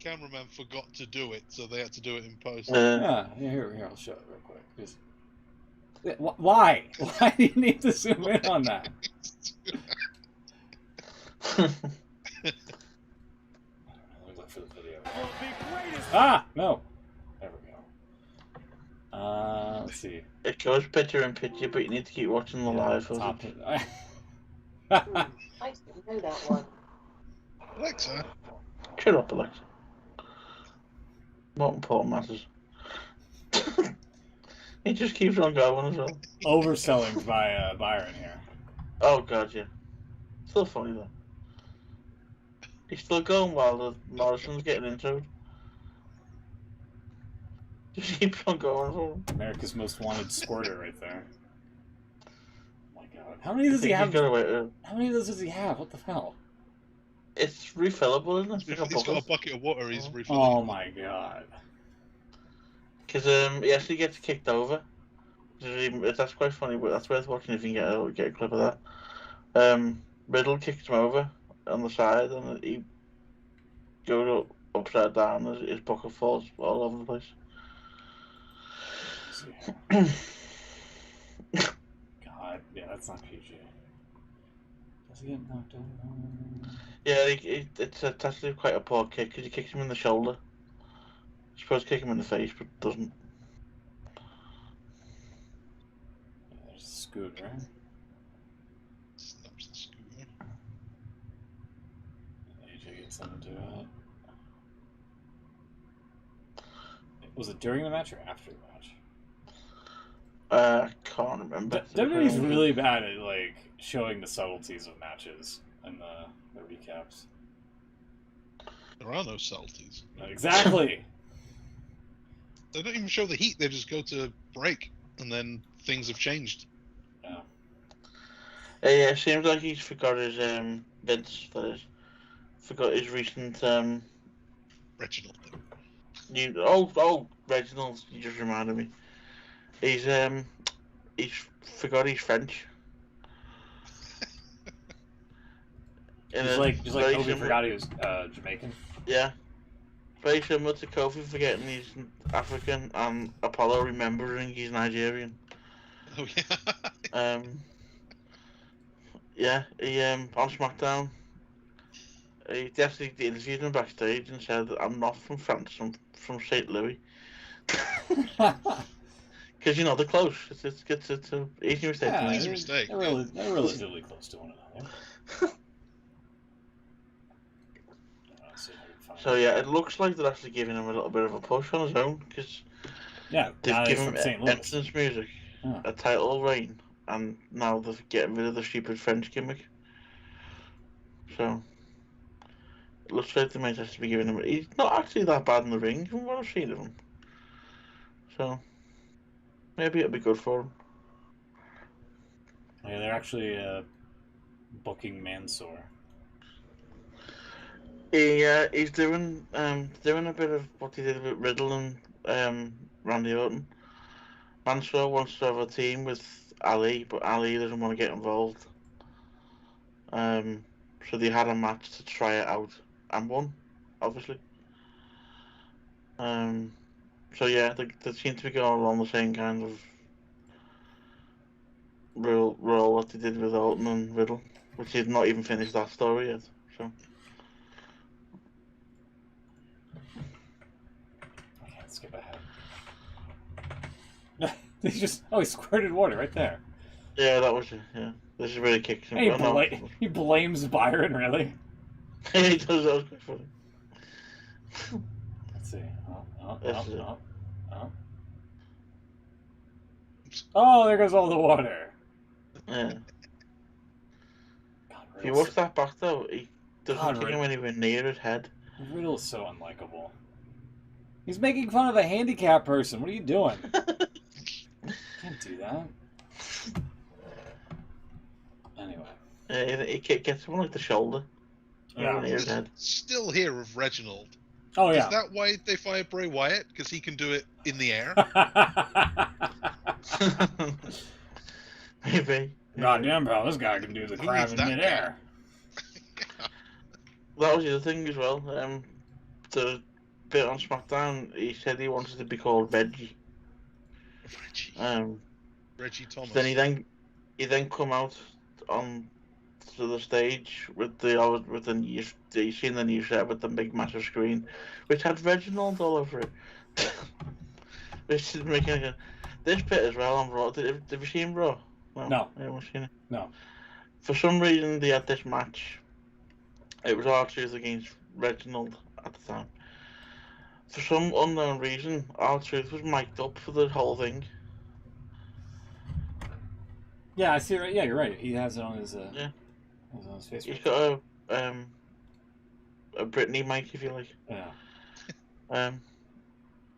cameraman forgot to do it, so they had to do it in post. Yeah, here I'll show it real quick. Just, why? Why do you need to zoom in on that? Let me look for the video. Ah, no. There we go. Let's see. It goes picture in picture, but you need to keep watching the live footage. I didn't know that one. Alexa. Shut up, Alexa. Not important matters. He just keeps on going as well. Overselling by Byron here. Oh god, yeah. Still funny though. He's still going while the Morrison's getting introed. Just keeps on going for him. America's Most Wanted squirter right there. Oh my god. How many does he have? How many of those does he have? What the hell? It's refillable, isn't it? He's got a bucket of water, he's refilling. Oh my god. Because he actually gets kicked over. That's quite funny, but that's worth watching if you can get a clip of that. Riddle kicks him over on the side, and he goes upside down. His bucket falls all over the place. God, yeah, that's not PG. Does he get knocked out? Yeah, it's actually quite a poor kick because he kicks him in the shoulder. You're supposed to kick him in the face, but doesn't. Yeah, there's a scoot, right? Snaps the scooter. AJ gets something to it. Was it during the match or after the match? I can't remember. WWE's really bad at like showing the subtleties of matches and the recaps. There are no subtleties. Exactly. They don't even show the heat. They just go to break, and then things have changed. Yeah. Yeah, it seems like he's forgot his Vince. That is, forgot his recent Reginald. Reginald. You just reminded me. He's forgot he's French. Just like Kobe forgot he was Jamaican. Yeah. Very similar to Kofi forgetting he's African and Apollo remembering he's Nigerian. Oh yeah. Yeah, he on SmackDown, he definitely interviewed him backstage and said, "I'm not from France, I'm from St. Louis." Because they're close. It's an easy mistake. Yeah, easy mistake. They're relatively close to one another. So yeah, it looks like they're actually giving him a little bit of a push on his own because they've given him entrance music, a title reign, and now they're getting rid of the stupid French gimmick. So it looks like they might actually be giving him. He's not actually that bad in the ring from what I've seen of him. So maybe it'll be good for him. Yeah, they're actually booking Mansoor. He's doing a bit of what he did with Riddle and Randy Orton. Mansoor wants to have a team with Ali, but Ali doesn't want to get involved. So they had a match to try it out and won, obviously. So yeah, they seem to be going along the same kind of role that they did with Orton and Riddle, which he'd not even finished that story yet. So I can't skip ahead. He squirted water right there. yeah, that was it. Yeah, this is where he kicks him. He blames Byron, really. He does. That was quite funny. Let's see. Oh, there goes all the water. Yeah. God, If you watch that back though, he doesn't kick him anywhere near his head. Riddle's so unlikable. He's making fun of a handicapped person. What are you doing? Can't do that. Anyway. He gets him like the shoulder. Yeah. Near his head. Still hear of Reginald. Oh yeah. Is that why they fired Bray Wyatt? Because he can do it in the air? Maybe. Goddamn, pal, this guy can do the crab in midair. That was the other thing as well. The bit on SmackDown, he said he wanted to be called Reggie. Reggie Thomas. Then he then come out on to the stage with the new, you seen the new set with the big massive screen, which had Reginald all over it. Which is making this bit as well on Raw. Have you seen Raw? No. I haven't seen it. No. For some reason, they had this match. It was R-Truth against Reginald at the time. For some unknown reason, R-Truth was mic'd up for the whole thing. Yeah, I see it. Yeah, you're right. He has it on his yeah. On his face. He's got a Britney mic, if you like. Yeah.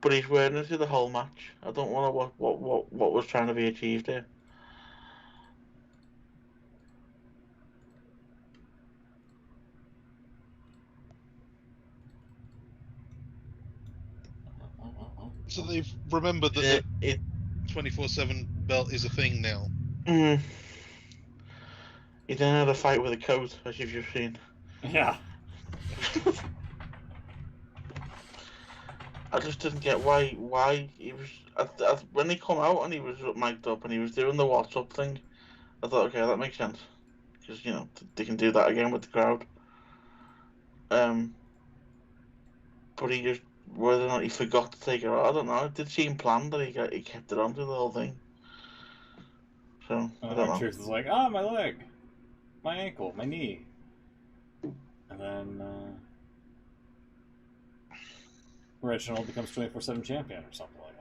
But he's wearing it through the whole match. I don't know what was trying to be achieved there. So they've remembered that the 24/7 belt is a thing now. He then had a fight with a coat, as you've just seen. Yeah. I just didn't get why he was when he come out and he was mic'd up and he was doing the what's up thing. I thought, okay, that makes sense because they can do that again with the crowd. But he just, whether or not he forgot to take it out, I don't know. It did seem planned that he kept it on through the whole thing. So I don't know. Truth is like, my leg, my ankle, my knee, and then Reginald becomes 24/7 champion or something like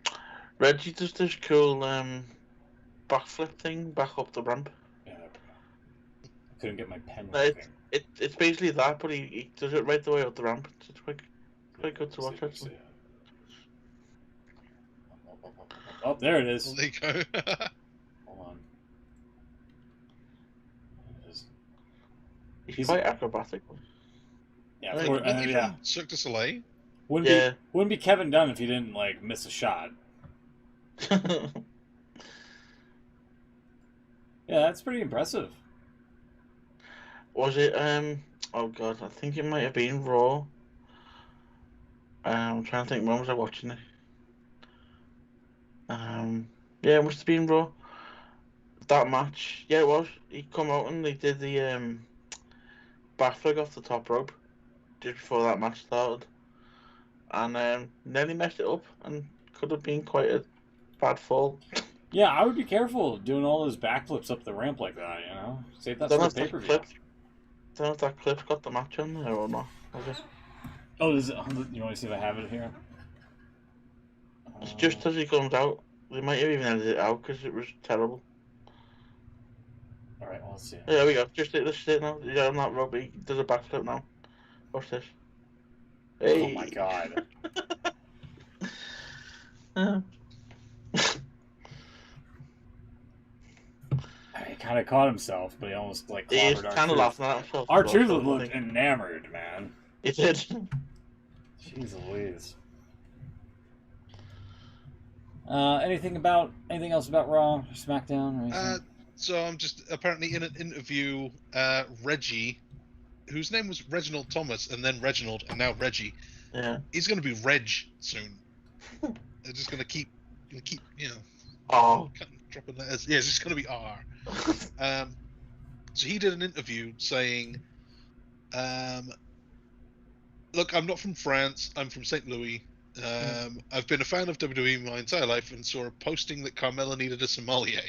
that. Reggie does this cool backflip thing back up the ramp. Yeah, I couldn't get my pen. It's basically that, but he does it right the way up the ramp. It's quite good to watch, actually. Oh, there it is. There you go. Hold on. He's quite acrobatic. Yeah, yeah. Cirque du Soleil. Wouldn't be Kevin Dunn if he didn't miss a shot. Yeah, that's pretty impressive. Was it oh god, I think it might have been Raw. I'm trying to think, when was I watching it? Yeah, it must have been Raw. That match, yeah, it was. He come out and they did the backflip off the top rope just before that match started, and nearly messed it up, and could have been quite a bad fall. Yeah, I would be careful doing all those backflips up the ramp like that. Save that for the pay-per-view. I don't know if that clip's got the match on there or not. Oh, does it? You want to see if I have it here? It's just as he comes out. They might have even edited it out because it was terrible. Alright, well, let's see. Yeah, there we go. This is it now. Yeah, on that rope, he does a backflip now. Watch this. Hey. Oh my god. He kind of caught himself, but he almost He's kind of laughing at himself. R-Truth looked enamored, man. He did. Jeez Louise. Anything else about Raw or SmackDown or anything? So I'm just apparently in an interview, Reggie, whose name was Reginald Thomas, and then Reginald, and now Reggie. Yeah. He's going to be Reg soon. They're just going to keep, Oh. dropping letters. Yeah, it's just going to be R. So he did an interview saying, look, I'm not from France. I'm from St. Louis. I've been a fan of WWE my entire life and saw a posting that Carmella needed a sommelier.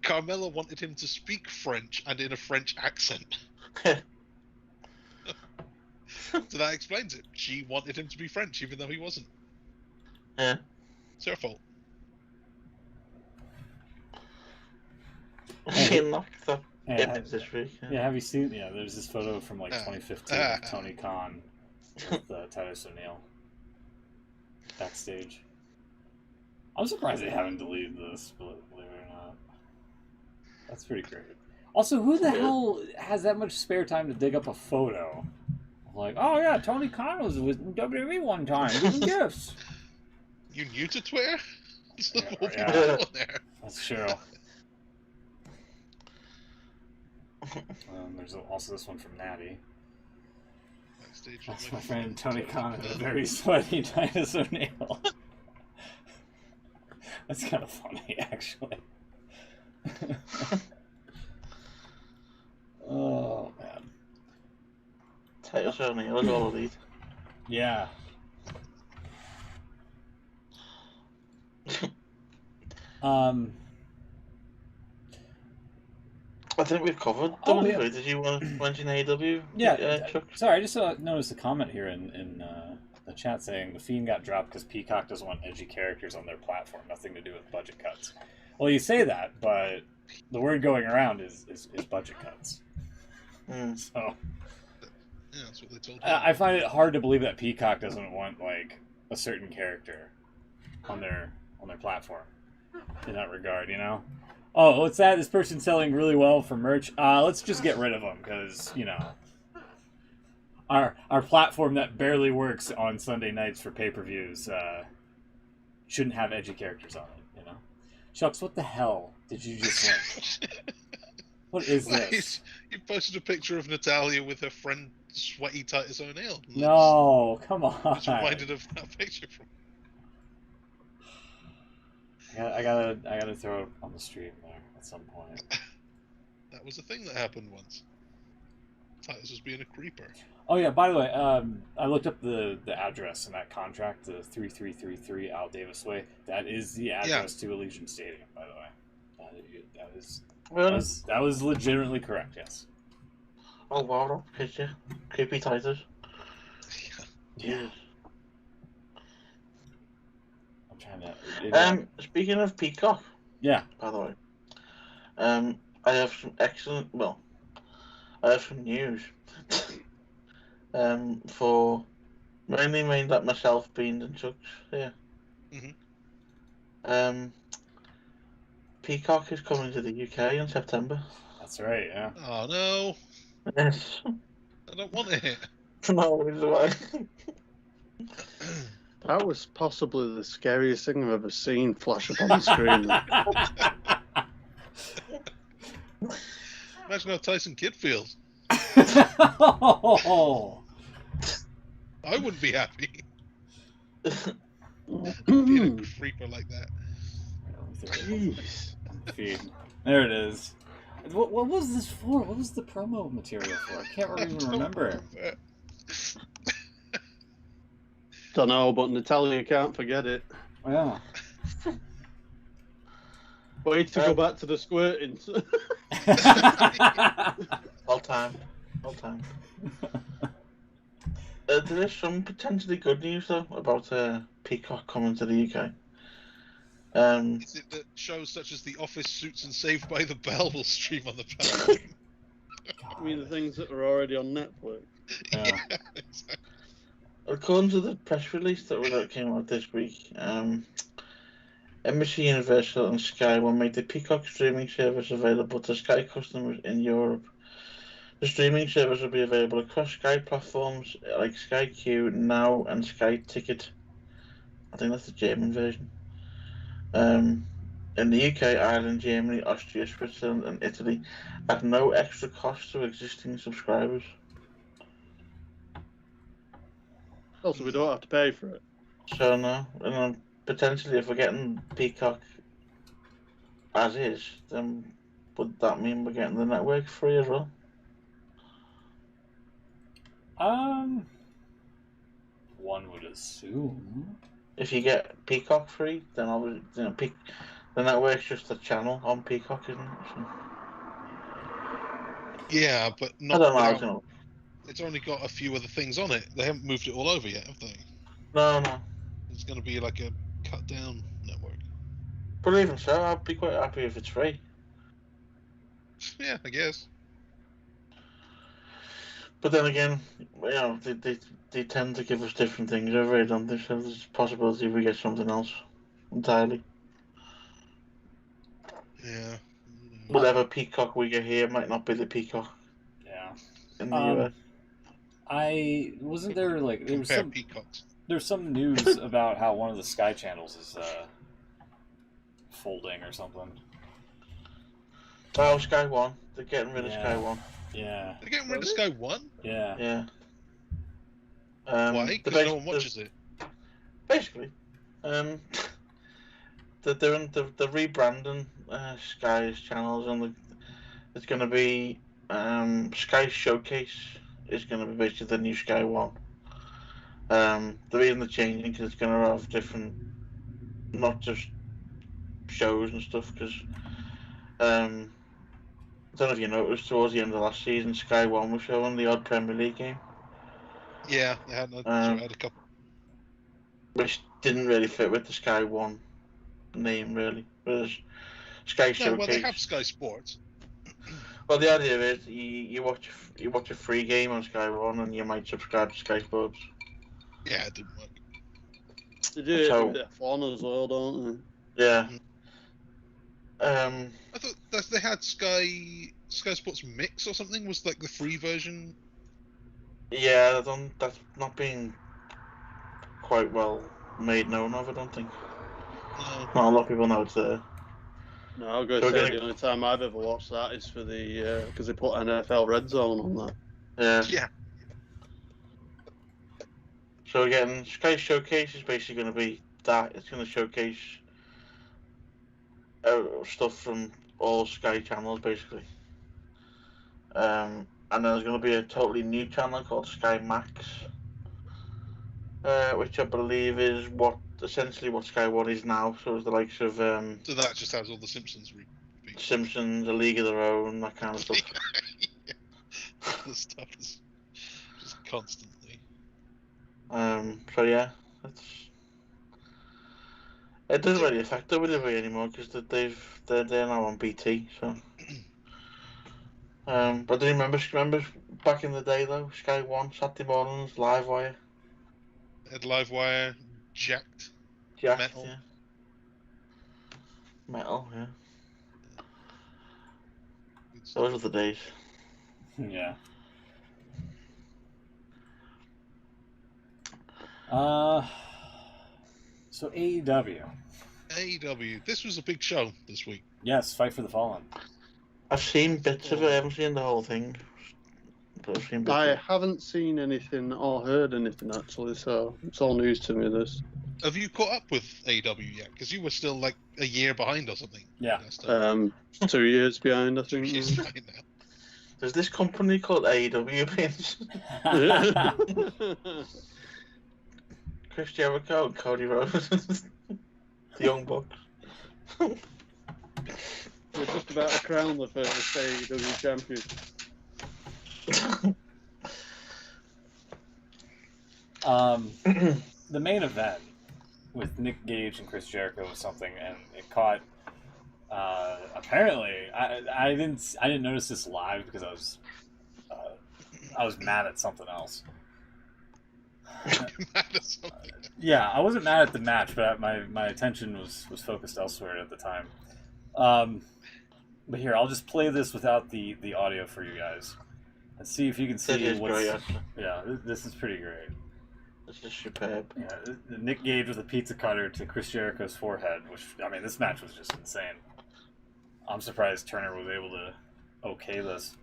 Carmella wanted him to speak French and in a French accent. So that explains it. She wanted him to be French, even though he wasn't. Yeah. It's her fault. She knocked up this week. Yeah, have you seen? Yeah, there's this photo from like 2015 of Tony Khan with Titus O'Neil backstage. I'm surprised they haven't deleted this, but believe it or not, that's pretty great. Also, who the hell has that much spare time to dig up a photo? Like, oh yeah, Tony Khan was with WWE one time giving gifts. You new to Twitter? Yeah. That's true. There's also this one from Natty. That's my friend Tony Khan and a very sweaty Titus O'Neil. That's kind of funny, actually. Oh, man. Titus O'Neil is all elite. Yeah. I think we've covered WWE. Yeah. Did you want to mention AEW? Yeah. Chuck? Sorry, I just noticed a comment here in the chat saying the Fiend got dropped because Peacock doesn't want edgy characters on their platform. Nothing to do with budget cuts. Well, you say that, but the word going around is budget cuts. So yeah, that's what they told you. I find it hard to believe that Peacock doesn't want like a certain character on their platform in that regard, you know? Oh, what's that? This person's selling really well for merch. Let's just get rid of them because, you know, our platform that barely works on Sunday nights for pay-per-views shouldn't have edgy characters on it, you know? Shucks, what the hell did you just link? What is this? You posted a picture of Natalia with her friend sweaty Titus O'Neil. No, come on. I was reminded of that picture from... I gotta throw it on the stream there at some point. That was a thing that happened once. Titus was being a creeper. Oh yeah, by the way, I looked up the address in that contract, the 3333 Al Davis Way. That is the address to Allegiant Stadium, by the way. That was legitimately correct, yes. Oh wow, picture. Creepy Titus. Yeah. Speaking of Peacock, yeah. By the way, I have some news. For mainly aimed at myself, Beans and Chucks here. Mm-hmm. Peacock is coming to the UK in September. That's right. Yeah. Oh no. Yes. I don't want it. No, it's away. That was possibly the scariest thing I've ever seen flash up on the screen. Imagine how Tyson Kidd feels. Oh. I wouldn't be happy. Being a creeper like that. Jeez. There it is. What was this for? What was the promo material for? I can't even remember. Don't know, but Natalia can't forget it. Yeah. Wait to go back to the squirting. All time. There is some potentially good news though about Peacock coming to the UK. Is it that shows such as The Office, Suits, and Saved by the Bell will stream on the platform? I mean the things that are already on Netflix. Yeah. Exactly. According to the press release that came out this week, NBC Universal and Sky will make the Peacock streaming service available to Sky customers in Europe. The streaming service will be available across Sky platforms like Sky Q, Now, and Sky Ticket. I think that's the German version. in the UK, Ireland, Germany, Austria, Switzerland, and Italy at no extra cost to existing subscribers. Also, we don't have to pay for it. So no, and potentially if we're getting Peacock as is, then would that mean we're getting the network free as well? One would assume. If you get Peacock free, then obviously, the network's just a channel on Peacock, isn't it? So, Yeah, but I not. don't know. Without, it's only got a few other things on it. They haven't moved it all over yet, have they? No. It's going to be like a cut down network. But even so, I'd be quite happy if it's free. Yeah, I guess. But then again, they tend to give us different things every year, don't they? So there's a possibility we get something else entirely. Yeah. Whatever Peacock we get here might not be the Peacock. Yeah. In the US. Wasn't there like there was Compare some Peacocks. there's some news about how one of the Sky channels is folding or something. Oh, Sky One. They're getting rid of Sky One. Yeah. They're getting rid of Sky One? Yeah. Yeah. Why? Because no one watches it. Basically, they're rebranding Sky's channels, and it's going to be Sky Showcase is going to be basically the new Sky One. The reason they're changing because it's going to have different, not just shows and stuff. Because I don't know if you noticed, towards the end of last season, Sky One was showing the odd Premier League game. Yeah, they had a couple. Which didn't really fit with the Sky One name, really. Whereas Sky Showcase. Well, they have Sky Sports. Well, the idea is you watch a free game on Sky One, and you might subscribe to Sky Sports. Yeah, it didn't work. They do it with F1 as well, don't they? Yeah. I thought that they had Sky Sports Mix or something. Was like the free version. Yeah, that's not been quite well made known of, I don't think. No. Not a lot of people know it's there. No, I'll go say the only time I've ever watched that is for the because they put NFL Red Zone on that. Yeah. So again, Sky Showcase is basically going to be that. It's going to showcase stuff from all Sky channels, basically. And then there's going to be a totally new channel called Sky Max, which I believe is essentially what Sky One is now. So it's the likes of so that just has all the Simpsons repeats. Simpsons, A League of Their Own, that kind of stuff. Yeah. The stuff is just constantly. So yeah, it doesn't really affect WWE anymore because they're now on BT. So, but do you remember back in the day though, Sky One Saturday mornings, Live Wire. Had Live Wire, Jacked, Metal. Yeah. Metal, yeah. Those were the days. Yeah. So AEW. This was a big show this week. Yes, Fight for the Fallen. I've seen bits of it. I haven't seen the whole thing. But I've seen bits I haven't seen anything or heard anything actually, so it's all news to me. This. Have you caught up with AEW yet? Because you were still like a year behind or something. Yeah. 2 years behind, I think. 2 years behind now. There's this company called AEW Pins. Chris Jericho and Cody Rhodes. The Young Bucks. We're just about to crown the first AEW champion. The main event with Nick Gage and Chris Jericho was something, and it caught. Apparently, I didn't notice this live because I was mad at something else. Yeah, I wasn't mad at the match, but my attention was focused elsewhere at the time. But here, I'll just play this without the audio for you guys, and see if you can see what's. Great, yeah, this is pretty great. This is superb. Yeah, Nick Gage with a pizza cutter to Chris Jericho's forehead, which, I mean, this match was just insane. I'm surprised Turner was able to okay this.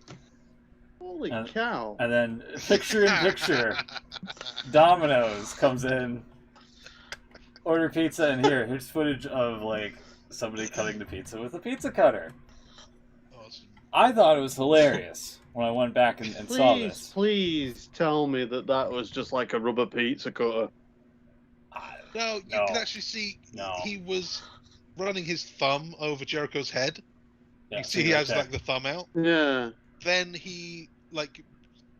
Holy cow. And then, picture-in-picture, Domino's comes in, order pizza, and here's footage of, like, somebody cutting the pizza with a pizza cutter. Awesome. I thought it was hilarious when I went back and saw this. Please tell me that was just like a rubber pizza cutter. No, you can actually see he was running his thumb over Jericho's head. Yeah, you see he has like the thumb out. Yeah. Then he like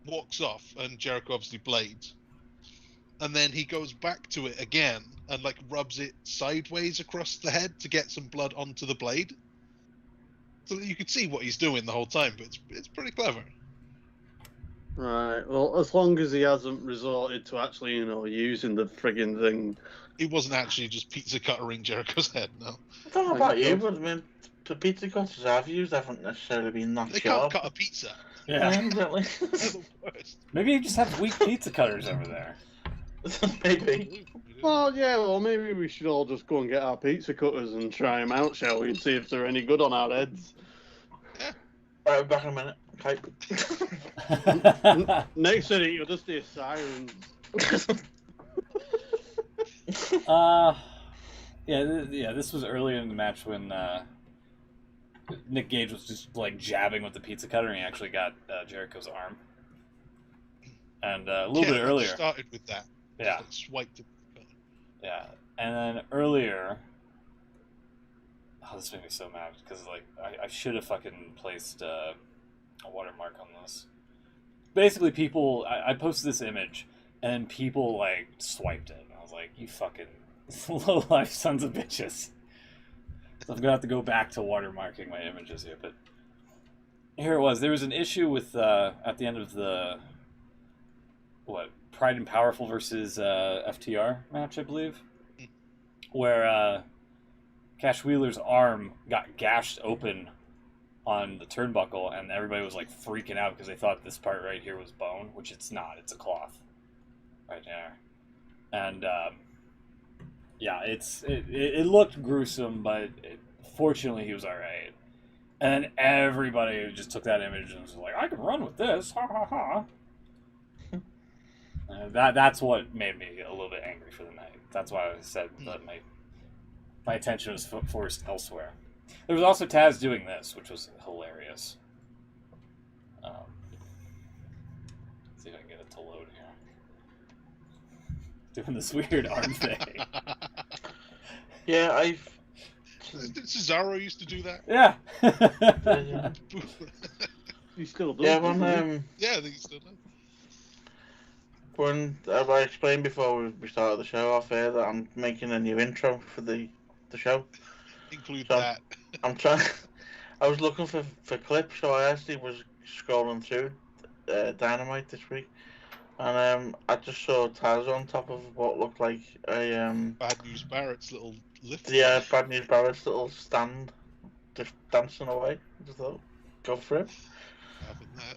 walks off and Jericho obviously blades. And then he goes back to it again and like rubs it sideways across the head to get some blood onto the blade. So that you can see what he's doing the whole time, but it's pretty clever. Right. Well, as long as he hasn't resorted to actually, using the frigging thing. It wasn't actually just pizza cuttering Jericho's head, no. I don't know about you, but I mean, the pizza cutters I've used haven't necessarily been that They sharp. can't cut a pizza. Yeah. Exactly. They're the worst. Maybe you just have weak pizza cutters over there. Maybe. Well, yeah, well, maybe we should all just go and get our pizza cutters and try them out, shall we? And see if they're any good on our heads. Right, back in a minute. Okay. Next minute, you'll just hear sirens. This was earlier in the match when Nick Gage was just like jabbing with the pizza cutter and he actually got Jericho's arm. And a little bit earlier. Started with that. Yeah. Like swiped it. Yeah. And then earlier. Oh, this made me so mad because like I should have fucking placed a watermark on this. Basically, people I posted this image and people like swiped it. And I was like, you fucking low life sons of bitches. So I'm gonna have to go back to watermarking my images here, but here it was. There was an issue with at the end of the Pride and Powerful versus FTR match, I believe, where Cash Wheeler's arm got gashed open on the turnbuckle, and everybody was like freaking out because they thought this part right here was bone, which it's not. It's a cloth right there, and it looked gruesome, but fortunately he was all right. And then everybody just took that image and was like, "I can run with this, ha ha ha." That's what made me a little bit angry for the night. That's why I said that my attention was forced elsewhere. There was also Taz doing this, which was hilarious. Let's see if I can get it to load here. Doing this weird arm thing. Yeah, Cesaro used to do that. Yeah. You still do? Yeah, Yeah, I think he still does. When I explained before we started the show off air that I'm making a new intro for the show. Include So that. I was looking for clips, so I actually was scrolling through Dynamite this week, and I just saw Taz on top of what looked like a Bad News Barrett's little lift. Yeah, Bad News Barrett's little stand, just dancing away. I just thought, go for it. Having that.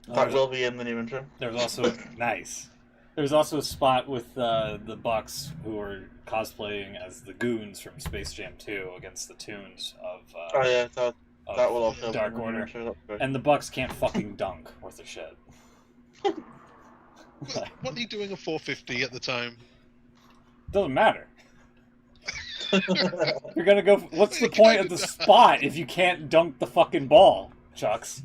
That will be in the new intro. There was also nice. There was also a spot with the Bucks who were cosplaying as the goons from Space Jam 2 against the tunes of that will also Dark Order. And the Bucks can't fucking dunk worth a shit. Wasn't he doing a 450 at the time? Doesn't matter. You're gonna go. What's the point of the spot if you can't dunk the fucking ball, Chucks?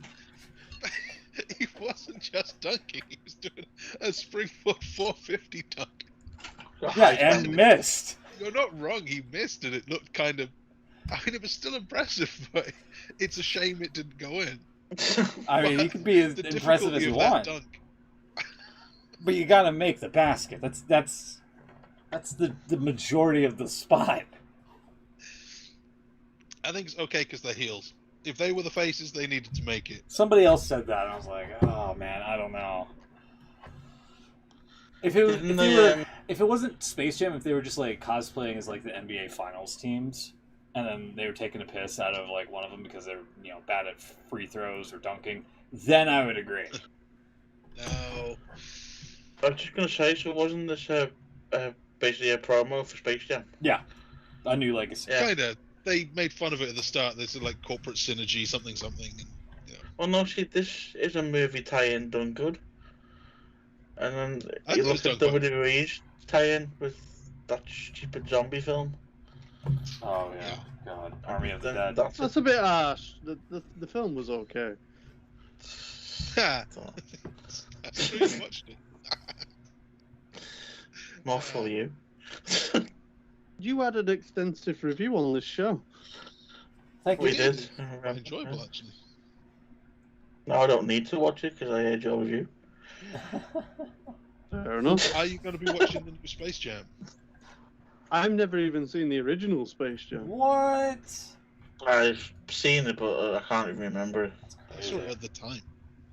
He wasn't just dunking; he was doing a springboard 450 dunk. Yeah, and missed. You're not wrong. He missed, and it looked kind of. I mean, it was still impressive, but it's a shame it didn't go in. I mean, he could be as impressive as you want, dunk. but you gotta make the basket. That's the majority of the spot. I think it's okay because they're heels. If they were the faces, they needed to make it. Somebody else said that, and I was like, oh man, I don't know. If it wasn't Space Jam, if they were just like cosplaying as like the NBA Finals teams, and then they were taking a piss out of like one of them because they're bad at free throws or dunking, then I would agree. No. I was just going to say, so wasn't this basically a promo for Space Jam? Yeah, a new legacy. Yeah. Kind of. They made fun of it at the start. They said like corporate synergy, something. And, Well, no, see, this is a movie tie-in done good. And then I you thought it was look at done good. WWE's tie-in with that stupid zombie film. Oh yeah, God, Army of the Then Dead. That's a bit harsh. The film was okay. I sure you watched it. More for you. You had an extensive review on this show. Thank We you. did. Enjoyable, actually. No, I don't need to watch it because I heard your review. Fair enough. Are you going to be watching the new Space Jam? I've never even seen the original Space Jam. What? I've seen it, but I can't even remember it. I saw it at the time.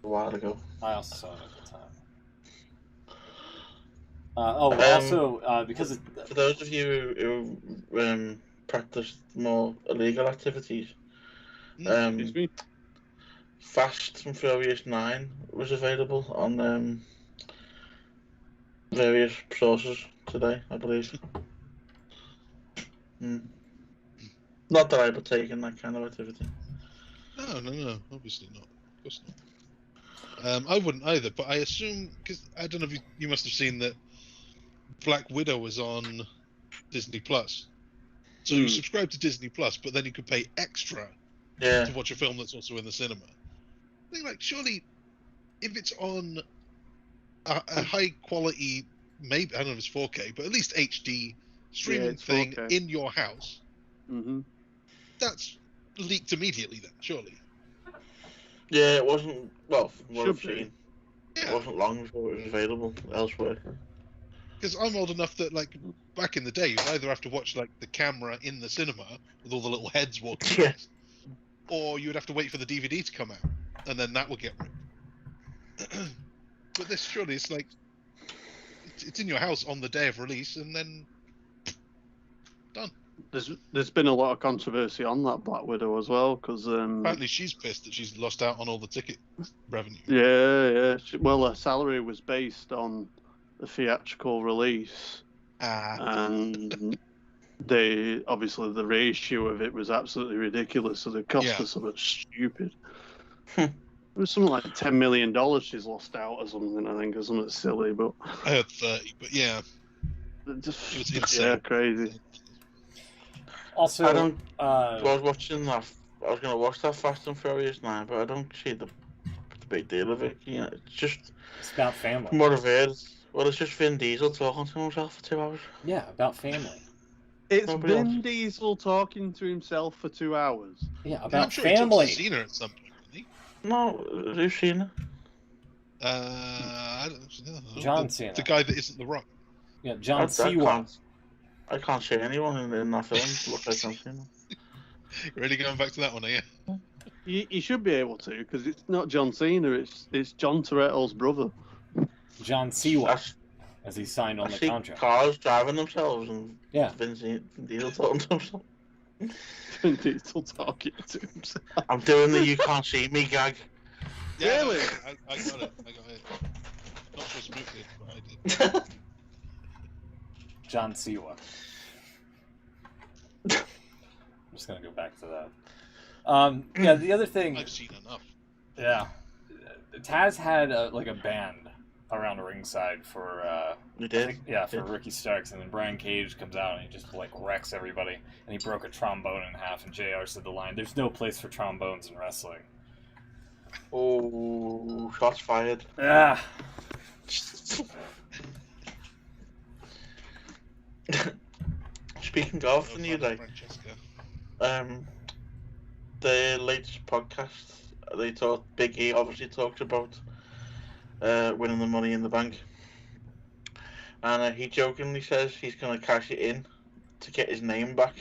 A while ago. I also saw it at the time. Also, because For those of you who practice more illegal activities, Excuse me. Fast and Furious 9 was available on various sources today, I believe. Not that I would take in that kind of activity. No, obviously not. Of course not. I wouldn't either, but I assume, because I don't know if you must have seen that Black Widow was on Disney Plus. So you subscribe to Disney Plus, but then you could pay extra to watch a film that's also in the cinema. I think, like, surely, if it's on a high quality, maybe, I don't know if it's 4K, but at least HD streaming thing 4K. in your house, that's leaked immediately then, surely. Yeah, it wasn't, well, from what I've Should be. seen, Yeah. it wasn't long before it was available elsewhere. Because I'm old enough that, like, back in the day, you'd either have to watch, like, the camera in the cinema with all the little heads walking past, or you would have to wait for the DVD to come out, and then that would get ripped. But this, surely, it's like, it's in your house on the day of release, and then done. There's been a lot of controversy on that Black Widow as well, because Apparently she's pissed that she's lost out on all the ticket revenue. yeah. Well, her salary was based on the theatrical release, and they obviously the ratio of it was absolutely ridiculous. So they cost her something stupid. It was something like $10 million she's lost out or something. I think, or something silly. But I heard 30, but yeah, it was insane. Crazy. also, I was watching that. I was going to watch that Fast and Furious 9, but I don't see the big deal of it. You know, it's about family. From what I've heard, well, it's just Vin Diesel talking to himself for 2 hours. Yeah, about family. It's Nobody Vin else. Diesel talking to himself for 2 hours. Yeah, I'm about sure family. he took Cena at some point, didn't he? No, who's seen it? I don't know. John Cena. The guy that isn't The Rock. Yeah, John Cena. I can't see anyone in that film look like John Cena. Really going back to that one, are you? You should be able to, because it's not John Cena, it's John Toretto's brother. John Siwa, as he signed on the contract. Cars driving themselves and yeah. Vin Diesel talking to himself. Vin Diesel talking to himself. I'm doing the "you can't see me" gag. Yeah, really? I got it. Not so smoothly, but I did. John Siwa. I'm just gonna go back to that. Yeah, the other thing. I've seen enough. Yeah, Taz had a band around the ringside for. You did? For Ricky Starks, and then Brian Cage comes out and he just wrecks everybody, and he broke a trombone in half. And JR said the line, "There's no place for trombones in wrestling." Oh, shots fired. Yeah. Speaking of the new day, the latest podcast, Big E obviously talked about winning the Money in the Bank, and he jokingly says he's going to cash it in to get his name back.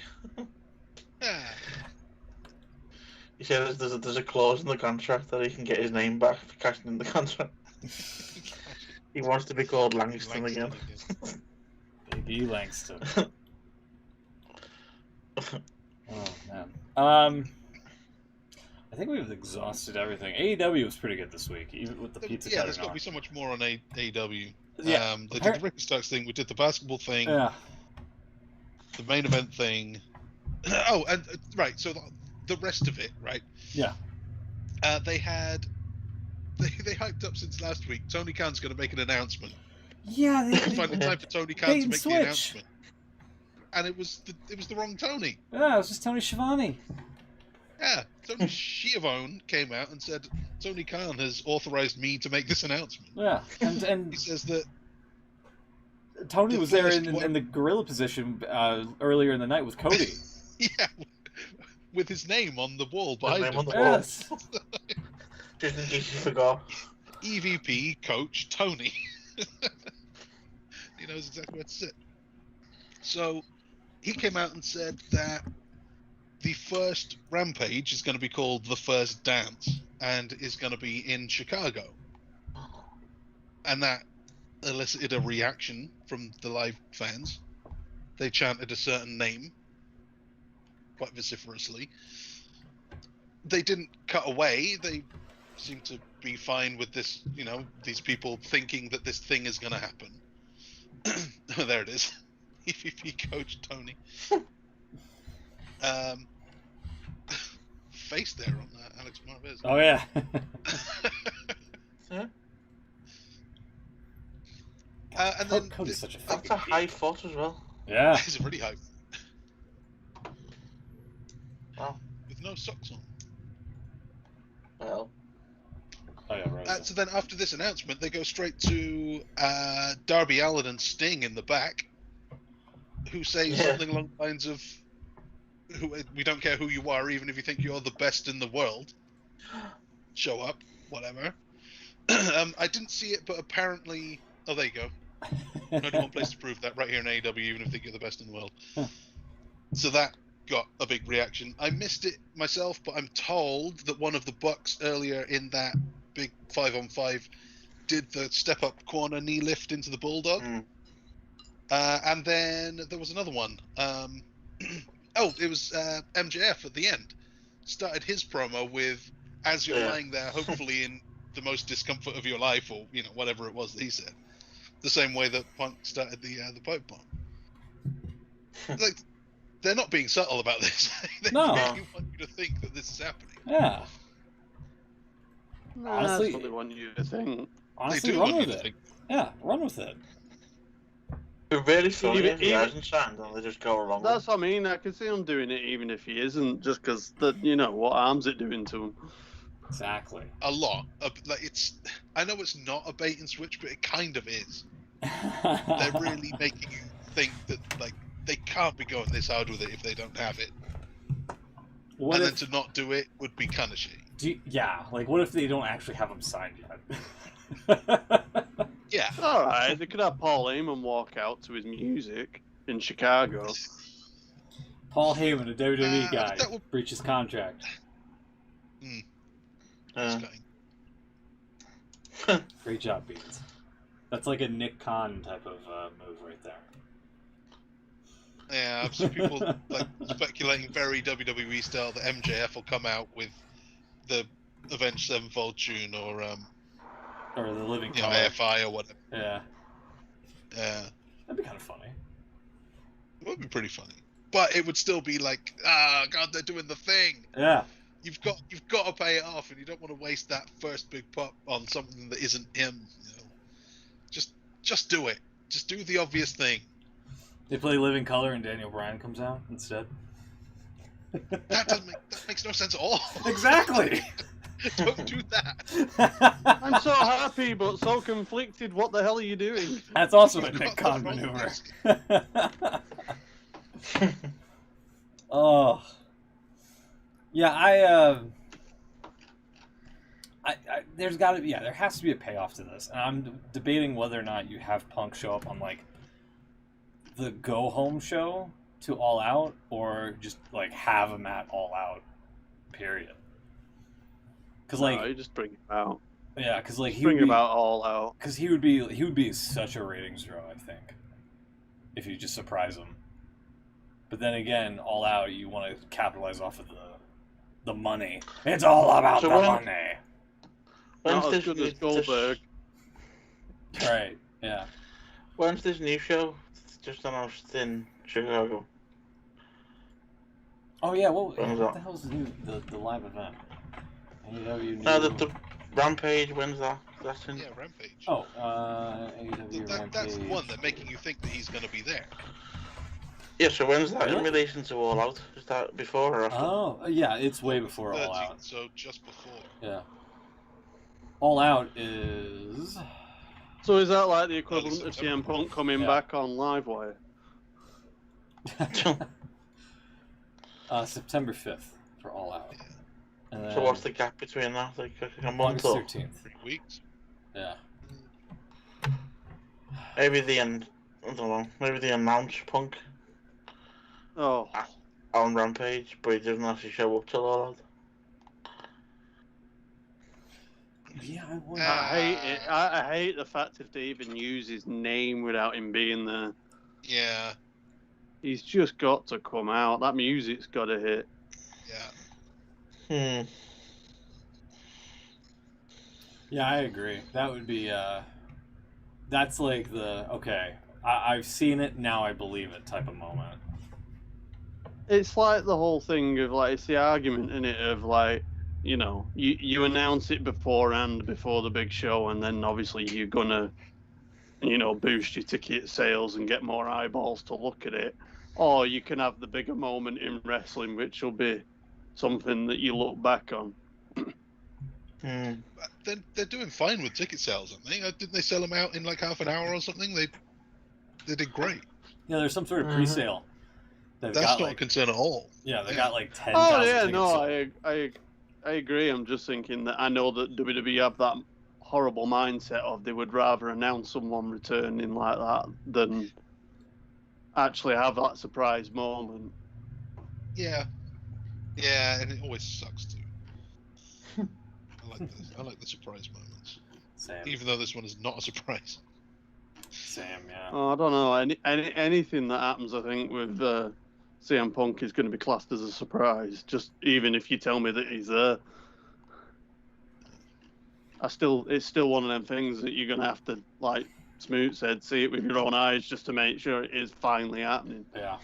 He says there's a clause in the contract that he can get his name back for cashing in the contract. He wants to be called Langston again. Big E Langston. Oh man. I think we've exhausted everything. AEW was pretty good this week, even with the pizza. Yeah, there's got to be so much more on AEW. Yeah. They did the Ricky Starks thing. We did the basketball thing. Yeah. The main event thing. Oh, and right. So the rest of it, right? Yeah. They hyped up since last week. Tony Khan's going to make an announcement. Yeah. Finally, time for Tony Khan to make switch. the announcement. And it was the wrong Tony. Yeah, it was just Tony Schiavone. Yeah, Tony Schiavone came out and said Tony Khan has authorized me to make this announcement. Yeah, and he says that Tony was there in the gorilla position earlier in the night with Cody. Yeah, with his name on the wall behind him. Yes. Just in case you forgot. EVP coach Tony. He knows exactly where to sit. So he came out and said that the first Rampage is going to be called The First Dance and is going to be in Chicago. And that elicited a reaction from the live fans. They chanted a certain name quite vociferously. They didn't cut away. They seemed to be fine with this, these people thinking that this thing is going to happen. There it is. EVP coach Tony. Face there on Alex Marvez. Oh yeah. And then Cody's such a that's a high foot as well. Yeah. It's really high. Wow. With no socks on. Well. Oh yeah, right. So then after this announcement, they go straight to Darby Allin and Sting in the back, who say something along the lines of, "We don't care who you are, even if you think you're the best in the world. Show up, whatever." I didn't see it, but apparently, oh, there you go. Only one place to prove that, right here in AEW, even if you think you're the best in the world. So that got a big reaction. I missed it myself, but I'm told that one of the Bucks earlier in that big 5-on-5 did the step-up corner knee lift into the Bulldog. And then there was another one. It was MJF at the end. Started his promo with, as you're lying there, hopefully in the most discomfort of your life, or whatever it was that he said. The same way that Punk started the pipe bomb. Like, they're not being subtle about this. They really want you to think that this is happening. Yeah. Honestly, that's what they want you to think. Honestly, run with it. Yeah, run with it. They're really funny if he hasn't signed, and they just go along. That's what I mean. I can see him doing it even if he isn't, just because what harm's it doing to him? Exactly. A lot. I know it's not a bait and switch, but it kind of is. They're really making you think that they can't be going this hard with it if they don't have it. Then to not do it would be kind of shitty. What if they don't actually have him signed yet? Yeah. All right, they could have Paul Heyman walk out to his music in Chicago. Paul Heyman, a WWE guy, breaches contract. Great job, Beans. That's like a Nick Khan type of move right there. Yeah, I've seen people speculating very WWE style that MJF will come out with the Avenged Sevenfold tune or the Living Color, AFI or whatever. Yeah. Yeah. That'd be kind of funny. It would be pretty funny, but it would still be like, God, they're doing the thing. Yeah. You've got to pay it off, and you don't want to waste that first big pop on something that isn't him. Just do it. Just do the obvious thing. They play Living Color and Daniel Bryan comes out instead. That makes no sense at all. Exactly. Don't do that. I'm so happy but so conflicted. What the hell are you doing? That's also a Nick Khan maneuver. Oh. Yeah, there's got to be, there has to be a payoff to this. And I'm debating whether or not you have Punk show up on, the Go Home show to All Out, or just, have him at All Out, period. Because, you just bring him out. Yeah, because, he bring him out All Out. Because he would be such a ratings draw, I think, if you just surprise him. But then again, All Out, you want to capitalize off of the money. It's all about the money. Not as good as Goldberg. Right. Yeah. When's this new show? It's just announced in Chicago. Oh yeah, well, When's what that? the hell's the live event? AEW No, new... the Rampage. When's that? That's in. Yeah, Rampage. Oh, AEW That's Rampage. the one. They're making you think that he's going to be there. Yeah, so when's that in Really? relation to All Out? Is that before or after? Oh, yeah, it's way before 13th, All Out. so just before. Yeah. All Out is... So is that like the equivalent of September. CM Punk coming Yeah. back on Livewire? September 5th for All Out. And then So what's the gap between that? Like a month August or 13th. 3 weeks. Yeah. maybe the end? I don't know. Maybe they announce Punk Oh, on Rampage, but he doesn't actually show up till All Out. Yeah, I wonder. I hate it. I hate the fact if they even use his name without him being there. Yeah, He's just got to come out. That music's got to hit. yeah. Yeah, I agree. That would be, that's like the, okay, I've seen it, now I believe it type of moment. It's like the whole thing of like, it's the argument in it of like, you know, you announce it beforehand, before the big show, and then obviously you're gonna, you know, boost your ticket sales and get more eyeballs to look at it. Or you can have the bigger moment in wrestling, which will be something that you look back on. They're doing fine with ticket sales, aren't they? Didn't they sell them out in like half an hour or something? They did great. Yeah, there's some sort of pre-sale. They've That's got, not like, a concern at all. yeah, they got like 10,000 Oh yeah, tickets no, sold. I agree. I'm just thinking that I know that WWE have that horrible mindset of they would rather announce someone returning like that than actually have that surprise moment. Yeah, and it always sucks too. I like the surprise moments, Same. even though this one is not a surprise. Same, yeah. Oh, I don't know. Anything that happens, I think, with CM Punk is going to be classed as a surprise. Just even if you tell me that he's there, it's still one of them things that you're going to have to, like Smoot said, see it with your own eyes just to make sure it is finally happening. Yeah.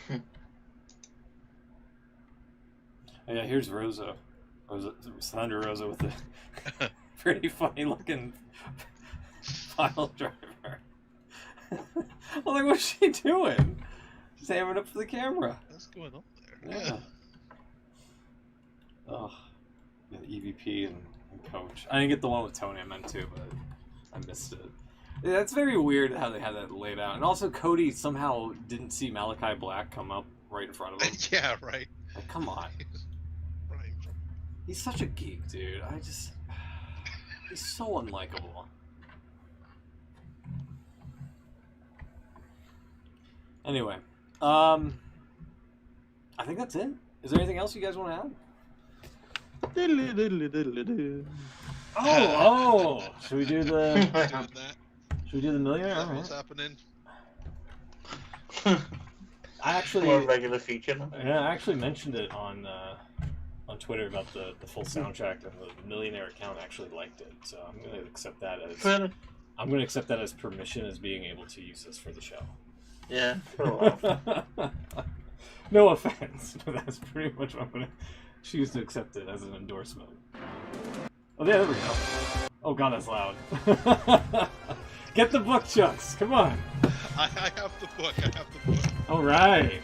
Oh, yeah, here's Rosa. Thunder Rosa with a pretty funny looking pile driver. I'm like, what's she doing? She's hamming up for the camera. What's going on there? Yeah. Oh, yeah, the EVP and Coach. I didn't get the one with Tony. I meant to, but I missed it. Yeah, that's very weird how they had that laid out. And also, Cody somehow didn't see Malachi Black come up right in front of him. Yeah, right. Like, come on. Right. He's such a geek, dude. He's so unlikable. Anyway, I think that's it. Is there anything else you guys want to add? Oh! Should we do the? Doing that. Should we do the millionaire? All What's right. happening? I actually, More regular feature now. yeah, I actually mentioned it on Twitter about the full soundtrack, and the millionaire account actually liked it. So I'm gonna accept that as Really? I'm gonna accept that as permission as being able to use this for the show. Yeah, for a while. No offense, but that's pretty much what I'm gonna choose to accept it as an endorsement. Oh, yeah, there we go. Oh god, that's loud. Get the book, Chucks. Come on. I have the book. All right.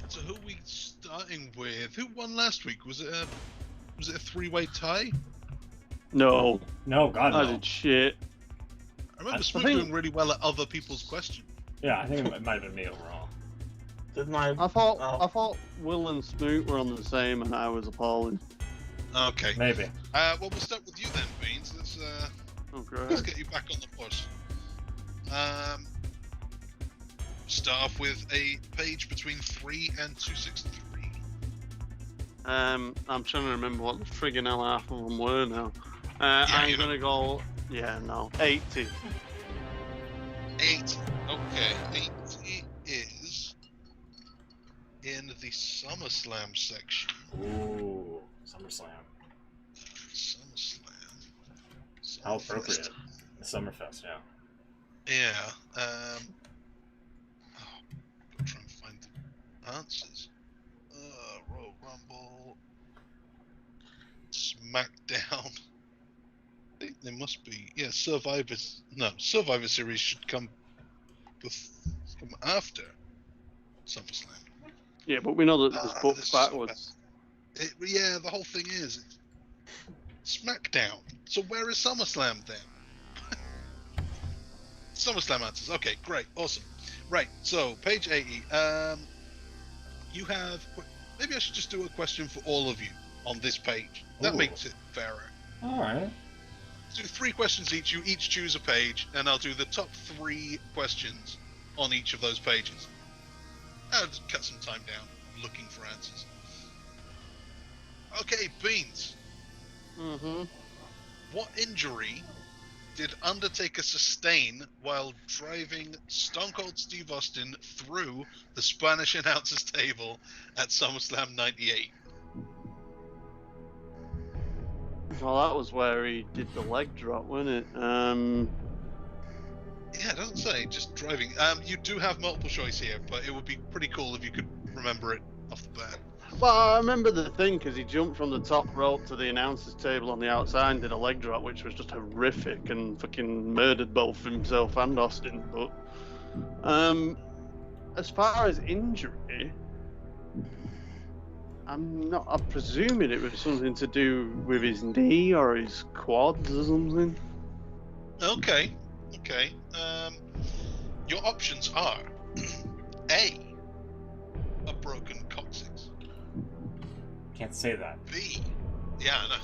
So who are we starting with? Who won last week? Was it a three-way tie? No, No, God, I no. did shit. I remember I Smoot think- doing really well at other people's questions. Yeah, I think it might have been me overall. Didn't I? I thought Will and Smoot were on the same, and I was appalling. Okay. Maybe. Well, we'll start with you then, Beans. Let's Okay. get you back on the bus. Start off with a page between 3 and 263. I'm trying to remember what the friggin' hell half of them were now. I'm gonna go. Yeah, no, 80. 8. Okay, 80 is in the SummerSlam section. Ooh, SummerSlam. SummerSlam. How appropriate. The Summerfest, yeah. Yeah. I'm trying to find the answers. Royal Rumble. SmackDown. I think there must be. Yeah, Survivor Series should come after SummerSlam. Yeah, but we know that there's books this is backwards. Yeah, the whole thing is SmackDown. So where is SummerSlam then? SummerSlam answers. Okay, great, awesome. Right, so page 80. You have. Maybe I should just do a question for all of you on this page. That makes it fairer. All right. Do 3 questions each. You each choose a page, and I'll do the top 3 questions on each of those pages. I'll just cut some time down looking for answers. Okay, Beans. Mm-hmm. What injury did Undertaker sustain while driving Stone Cold Steve Austin through the Spanish announcer's table at SummerSlam 98? Well, that was where he did the leg drop, wasn't it? Yeah, it doesn't say, just driving. You do have multiple choice here, but it would be pretty cool if you could remember it off the bat. Well, I remember the thing because he jumped from the top rope to the announcer's table on the outside and did a leg drop, which was just horrific and fucking murdered both himself and Austin. But as far as injury, I'm presuming it was something to do with his knee or his quads or something. Okay. Your options are A, a broken coccyx. Can't say that. B, yeah, I know.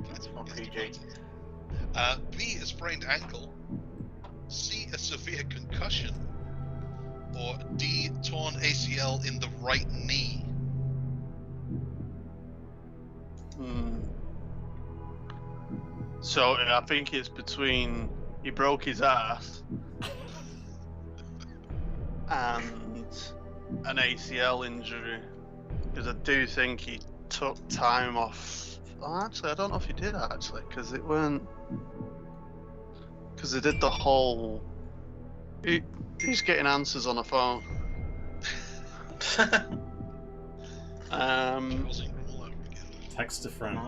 That's not PG. B, a sprained ankle. C, a severe concussion. Or D, torn ACL in the right knee. So I think it's between he broke his ass and an ACL injury, because I do think he took time off. Oh, actually, I don't know if he did actually, because it weren't. Because they did the whole. He's getting answers on the phone. Text a friend.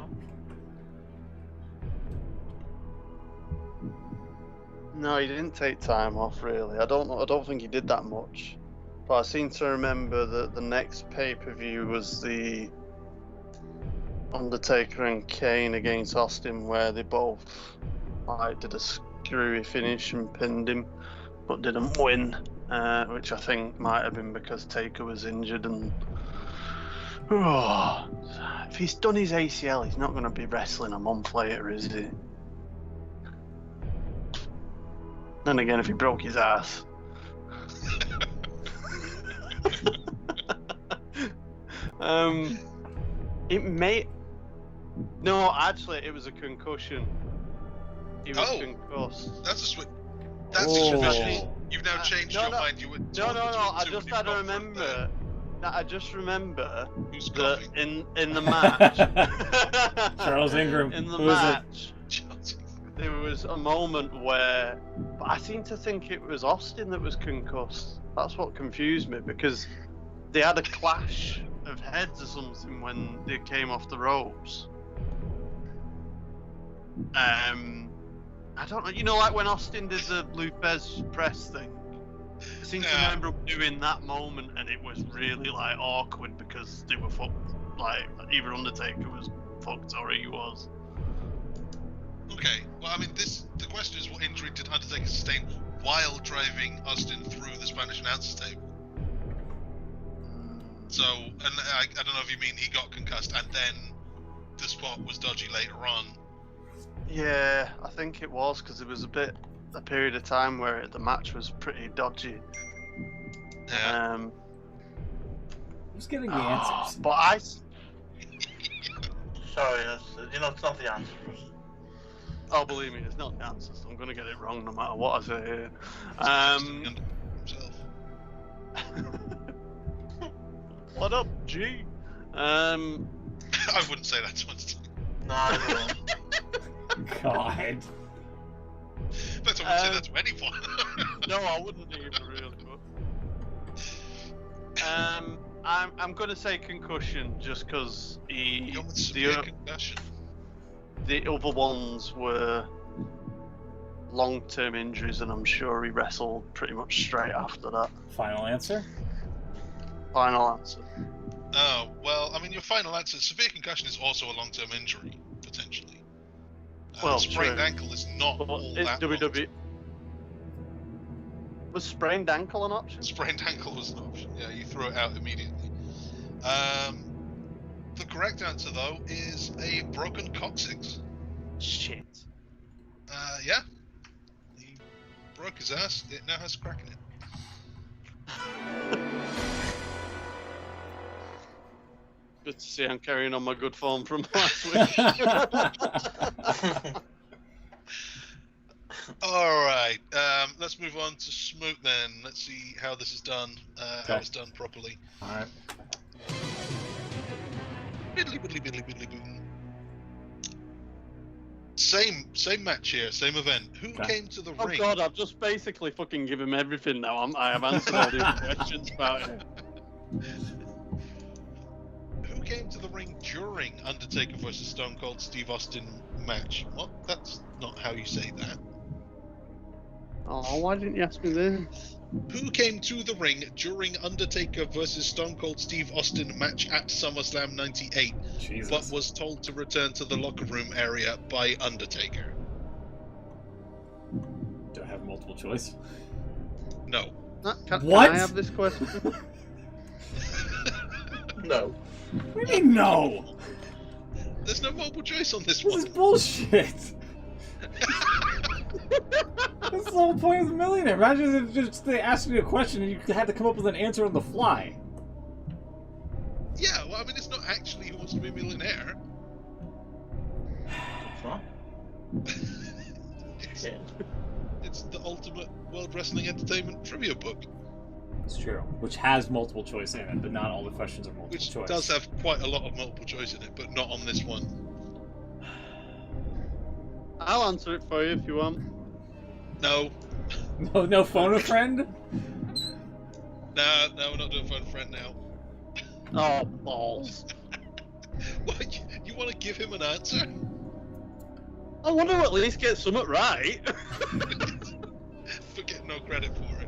No, he didn't take time off really. I don't think he did that much. But I seem to remember that the next pay-per-view was the Undertaker and Kane against Austin, where they both did a screwy finish and pinned him, but didn't win, which I think might have been because Taker was injured. And if he's done his ACL, he's not going to be wrestling a month later, is he? Then again, if he broke his ass. It may. No, actually, it was a concussion. He was concussed. That's a switch. That's officially. You've now changed your mind. You were no. I just had to remember. I just remember that in the match. Charles Ingram. In the match. There was a moment where, but I seem to think it was Austin that was concussed. That's what confused me, because they had a clash of heads or something when they came off the ropes. I don't know. You know, like when Austin did the Lupez press thing. I seem to remember doing that moment, and it was really like awkward because they were fucked. Like either Undertaker was fucked or he was. Okay, well, I mean, the question is, what injury did Undertaker sustain while driving Austin through the Spanish announcer's table? So, and I don't know if you mean he got concussed and then the spot was dodgy later on. Yeah, I think it was, because there was a period of time where the match was pretty dodgy. Yeah. Who's getting the answers? But Sorry, it's not the answer. Oh, believe me, it's not the answer, so I'm going to get it wrong no matter what I say here. What up, G? I wouldn't say that to him. No, I God. That's what I would say that to anyone. No, I wouldn't even really. I'm gonna say concussion just because concussion. the other ones were long-term injuries, and I'm sure he wrestled pretty much straight after that. Final answer? Final answer. Oh, well, I mean, your final answer, severe concussion is also a long-term injury, potentially. Well, sprained true. ankle is not But all it's that WWE. Was sprained ankle an option? Sprained ankle was an option, yeah, you threw it out immediately. The correct answer, though, is a broken coccyx. Shit. Yeah. He broke his ass, it now has a crack in it. Good to see I'm carrying on my good form from last week. Alright, let's move on to Smoot then. Let's see how this is done, how it's done properly. Alright. Biddly, biddly, biddly, biddly, boom. Same match here, same event. Who came to the ring? Oh god, I've just basically fucking given him everything now. I have answered all these questions about it. Who came to the ring during Undertaker versus Stone Cold Steve Austin match? What? That's not how you say that. Oh, why didn't you ask me this? Who came to the ring during Undertaker versus Stone Cold Steve Austin match at SummerSlam 98, Jesus. but was told to return to the locker room area by Undertaker? Do I have multiple choice? No. Can What? I have this question? No. What do you mean no? There's no multiple choice on this This is one. bullshit. That's the whole point of the Millionaire. Imagine if just they asked you a question and you had to come up with an answer on the fly. Yeah, well, I mean, it's not actually Who Wants to Be a Millionaire. It's not. It's the ultimate World Wrestling Entertainment trivia book. It's true. Which has multiple choice in it, but not all the questions are multiple Which choice. does have quite a lot of multiple choice in it, but not on this one. I'll answer it for you if you want. No. No phone a friend? No, we're not doing phone a friend now. Oh, balls. What? You want to give him an answer? I want to at least get something right. For getting no credit for it.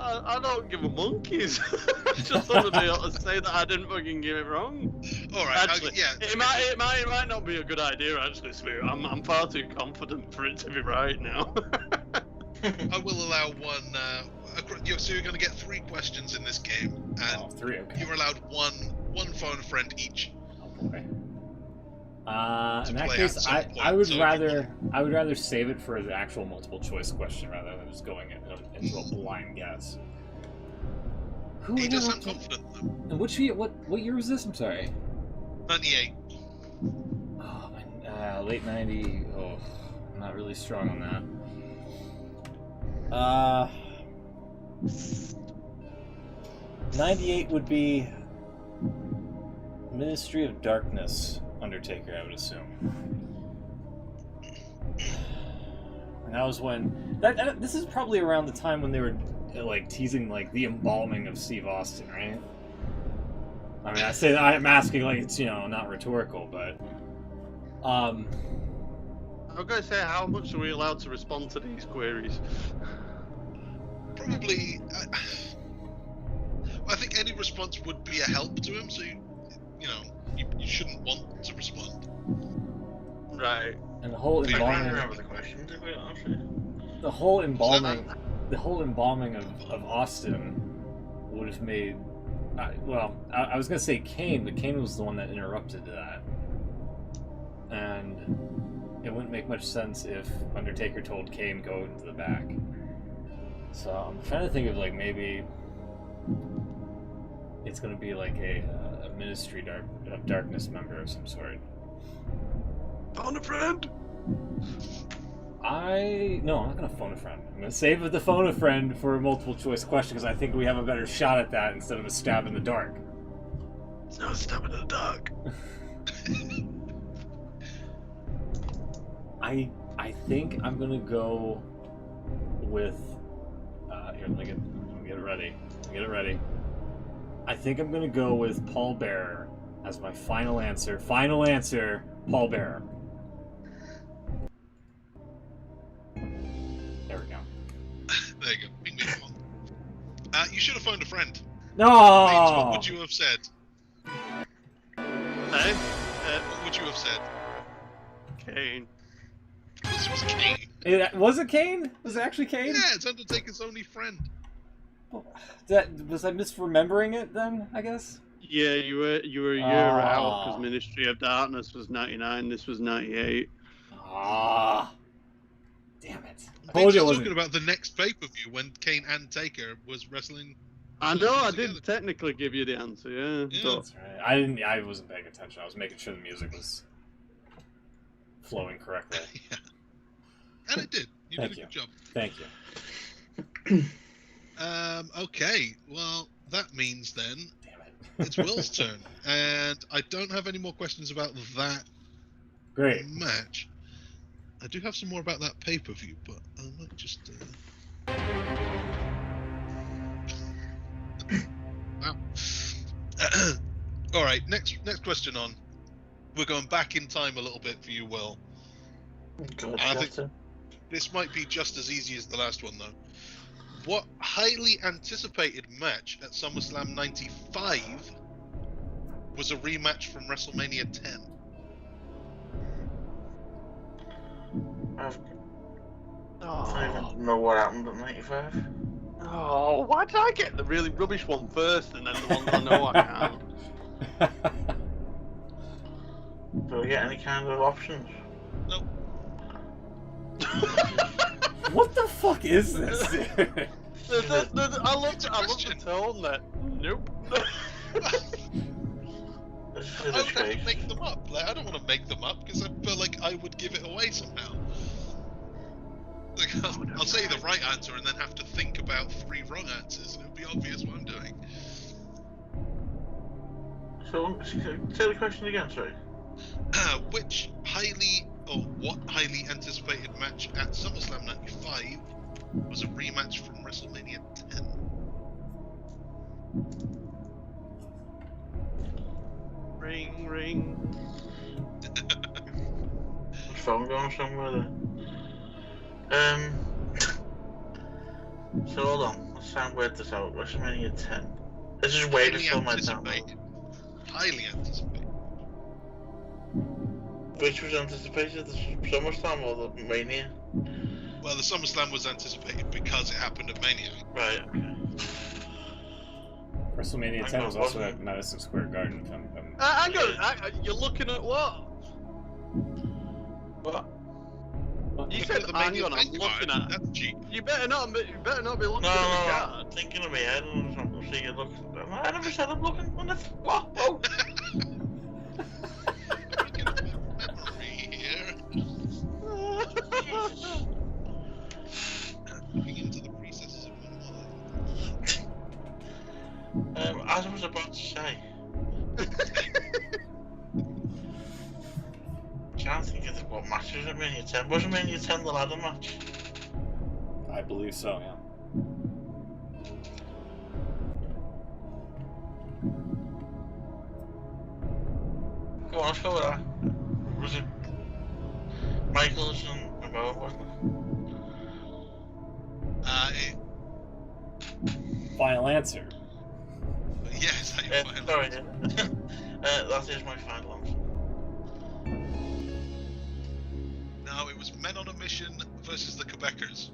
I don't give a monkeys. I just want to be able to say that I didn't fucking get it wrong. Alright, Actually, yeah. it might not be a good idea, actually, Spirit. I'm far too confident for it to be right now. I will allow one. So you're going to get 3 questions in this game, and 3, okay. you're allowed one phone a friend each. Oh boy. In that play case, at some I point, would so rather save it for the actual multiple choice question rather than just going into a blind guess. Who He does sound interrupted- confident, though. And which year? What year was this? I'm sorry. 98. Oh, man, late 90. Oh, I'm not really strong on that. 98 would be Ministry of Darkness Undertaker, I would assume. And that was when this is probably around the time when they were like teasing like the embalming of Steve Austin, right? I mean, I say that I'm asking like it's not rhetorical, but I'm going to say, how much are we allowed to respond to these queries? Probably. I think any response would be a help to him, so you shouldn't want to respond. Right. and the whole I can't embalming, remember the question, did we actually? the whole embalming of Austin would have made. I was gonna say Kane, but Kane was the one that interrupted that, and it wouldn't make much sense if Undertaker told Kane go into the back. So I'm trying to think of like maybe it's gonna be like a Ministry of Darkness member of some sort. Phone a friend? No, I'm not gonna phone a friend. I'm gonna save the phone a friend for a multiple choice question because I think we have a better shot at that instead of a stab in the dark. It's not a stab in the dark. I think I'm gonna go with. Here, let me get it ready. Get it ready. I think I'm gonna go with Paul Bearer as my final answer. Final answer, Paul Bearer. There we go. There you go. We move on. You should have phoned a friend. No. Baines, what would you have said? Hey, What would you have said? Kane. This was Kane. Was it Kane? Was it actually Kane? Yeah, it's Undertaker's only friend. Was I misremembering it then? I guess. Yeah, you were a year out because Ministry of Darkness was 99. This was 98. Damn it! I was talking about the next pay-per-view when Kane and Taker was wrestling. I know. I did technically give you the answer. Yeah. That's right. I wasn't paying attention. I was making sure the music was flowing correctly. Yeah. And it did. You did a good job. Thank you. Okay. Well, that means then Damn it. it's Will's turn, and I don't have any more questions about that Great match. I do have some more about that pay-per-view, but I might just. Wow. All right. Next question on. We're going back in time a little bit for you, Will. God, I think this might be just as easy as the last one, though. What highly anticipated match at SummerSlam 95 was a rematch from WrestleMania 10? I don't even know what happened at 95. Oh, why did I get the really rubbish one first and then the one I know I can't? Do I get any kind of options? Nope. What the fuck is this? I love the tone that. Nope. This is I a would have disgrace. to make them up. Like, I don't want to make them up because I feel like I would give it away somehow. Like, I'll say the right answer and then have to think about 3 wrong answers, and it'll be obvious what I'm doing. So, say the question again, sorry. What highly anticipated match at SummerSlam 95 was a rematch from WrestleMania 10? Ring, ring. Phone going somewhere there. So hold on, let's try and work this out. WrestleMania 10. This is way before my time. Highly anticipated. Which was anticipated, the SummerSlam or the Mania? Well, the SummerSlam was anticipated because it happened at Mania. Right, okay. WrestleMania 10 was also at Madison Square Garden. You're looking at what? What? You said hang on, I'm looking at. That's cheap. You better not be looking at the No, card. I'm thinking in my head and I'm seeing it look. I never said I'm looking on the. What? Oh! Memory here. Looking into the recesses of my mind. As I was about to say. Can't think of what match was at Mania 10. Wasn't Mania 10 the ladder match? I believe so, yeah. Go on, let's go with that. Was it Michaels and Momoa, wasn't it? Final answer. Yes, Sorry, yeah. That is my final answer. No, it was Men on a Mission versus the Quebecers.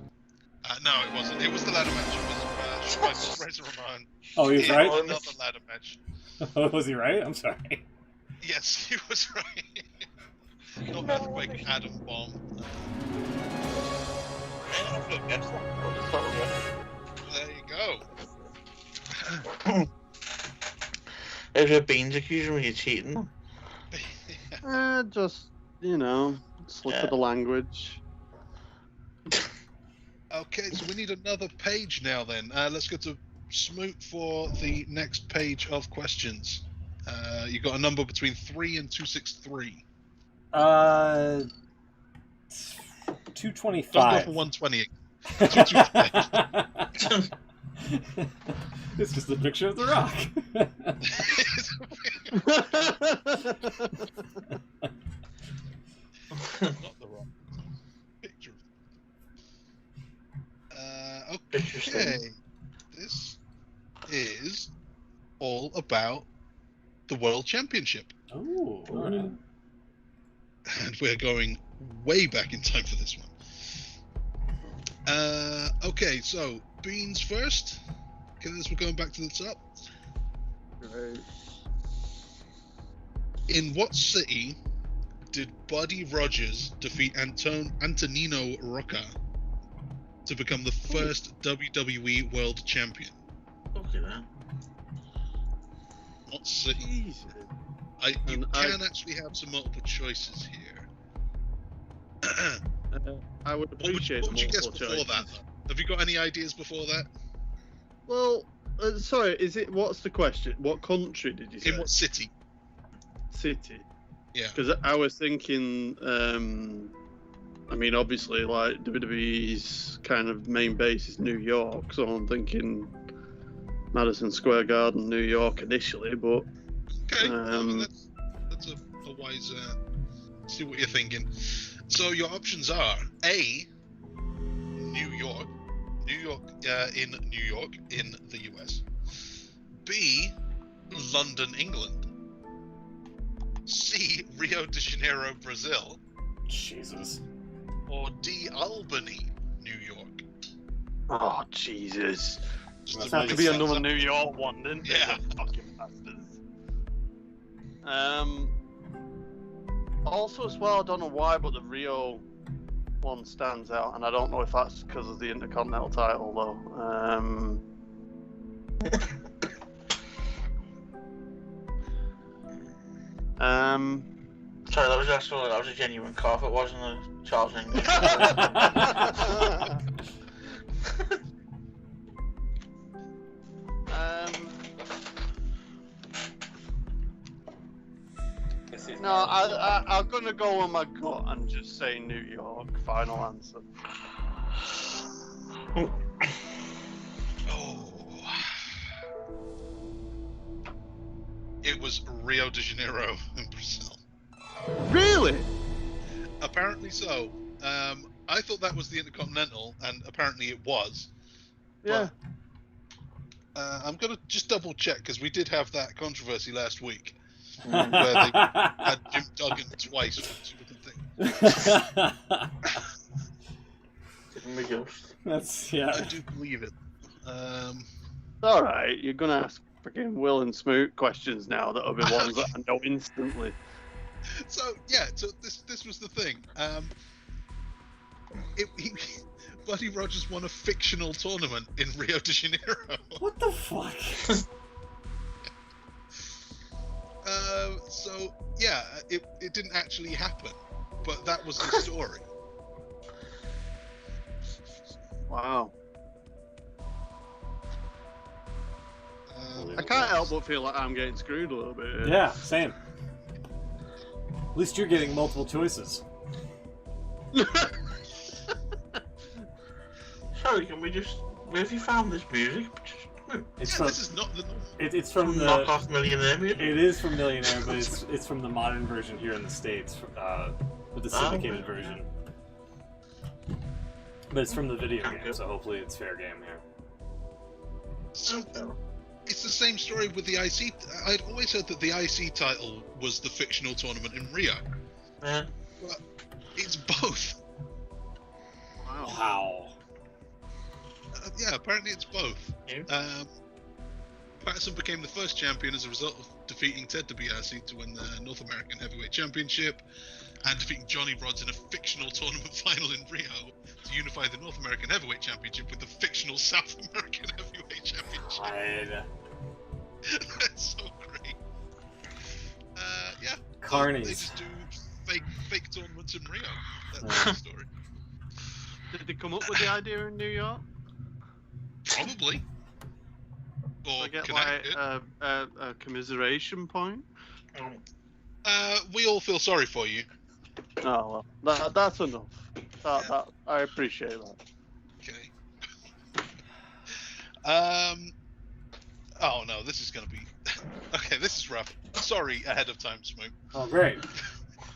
No, it wasn't. It was the ladder match. It was Razor Ramon. Oh, he was right? Another ladder match. Was he right? I'm sorry. Yes, he was right. Not Earthquake, Adam Bomb. There you go. Have your beans accusing me of cheating them? Just, slip of the language. Okay, so we need another page now then. Let's go to Smoot for the next page of questions. You got a number between 3 and 263. 225. Don't go for 120. 225. It's just a picture of The Rock. Not The Rock. Picture. Okay. This is all about the World Championship. Oh, all right. And we're going way back in time for this one. Okay, so Beans first. Okay, we're going back to the top. Right. In what city did Buddy Rogers defeat Antonino Rocca to become the first WWE World Champion? Okay, then. What city? Jesus. You can actually have some multiple choices here. I would appreciate what would you guess multiple before choices. that? Have you got any ideas before that? Well, sorry, what's the question? What country did you say? In what city? City. Yeah. Because I was thinking, I mean, obviously, like, WWE's kind of main base is New York, so I'm thinking Madison Square Garden, New York initially, but... Okay, I mean, that's a wise... see what you're thinking. So your options are A, New York in New York in the US. B, London, England. C, Rio de Janeiro, Brazil. Jesus. Or D, Albany, New York. Oh, Jesus. Just That's to not That make could be sense another of- New York one, didn't it? Yeah. Fucking bastards. Also, as well, I don't know why, but the Rio one stands out, and I don't know if that's because of the Intercontinental title, though. Sorry, that was a genuine cough. It wasn't a Charles English. No, I'm gonna go with my gut and just say New York. Final answer. Oh. It was Rio de Janeiro in Brazil. Really? Apparently so. I thought that was the Intercontinental, and apparently it was. Yeah. I'm gonna just double check because we did have that controversy last week Mm. where they had Jim Duggan twice for two different things. Give me a ghost. That's, I yeah. do believe it. All right, you're gonna ask freaking Will and Smoot questions now that'll be ones that I know instantly. So this was the thing. Buddy Rogers won a fictional tournament in Rio de Janeiro. What the fuck? So yeah, it didn't actually happen, but that was the story. Wow. I can't help but feel like I'm getting screwed a little bit here. Yeah, same. At least you're getting multiple choices. Sorry, can we just... Where have you found this music? It's Yeah, from, this is not the normal. it's from the... Knockoff Millionaire music? It is from Millionaire, but it's from the modern version here in the States, with the syndicated okay. version. But it's from the video game, so hopefully it's fair game here. So it's the same story with the IC. I'd always heard that the IC title was the fictional tournament in Rio. Yeah. But it's both. Wow. Yeah, apparently it's both. Yeah. Patterson became the first champion as a result of defeating Ted DiBiase to win the North American Heavyweight Championship, and defeating Johnny Rodz in a fictional tournament final in Rio to unify the North American Heavyweight Championship with the fictional South American Heavyweight Championship. God. That's so great. Yeah. Carnies. They just do fake tournaments in Rio. That's the story. Did they come up with the idea in New York? Probably. Or I get like Connecticut. a commiseration point. We all feel sorry for you. Oh, well, that's enough. That I appreciate that. Okay. Oh no, this is gonna be. Okay, this is rough. Sorry ahead of time, Smoke. Oh, great.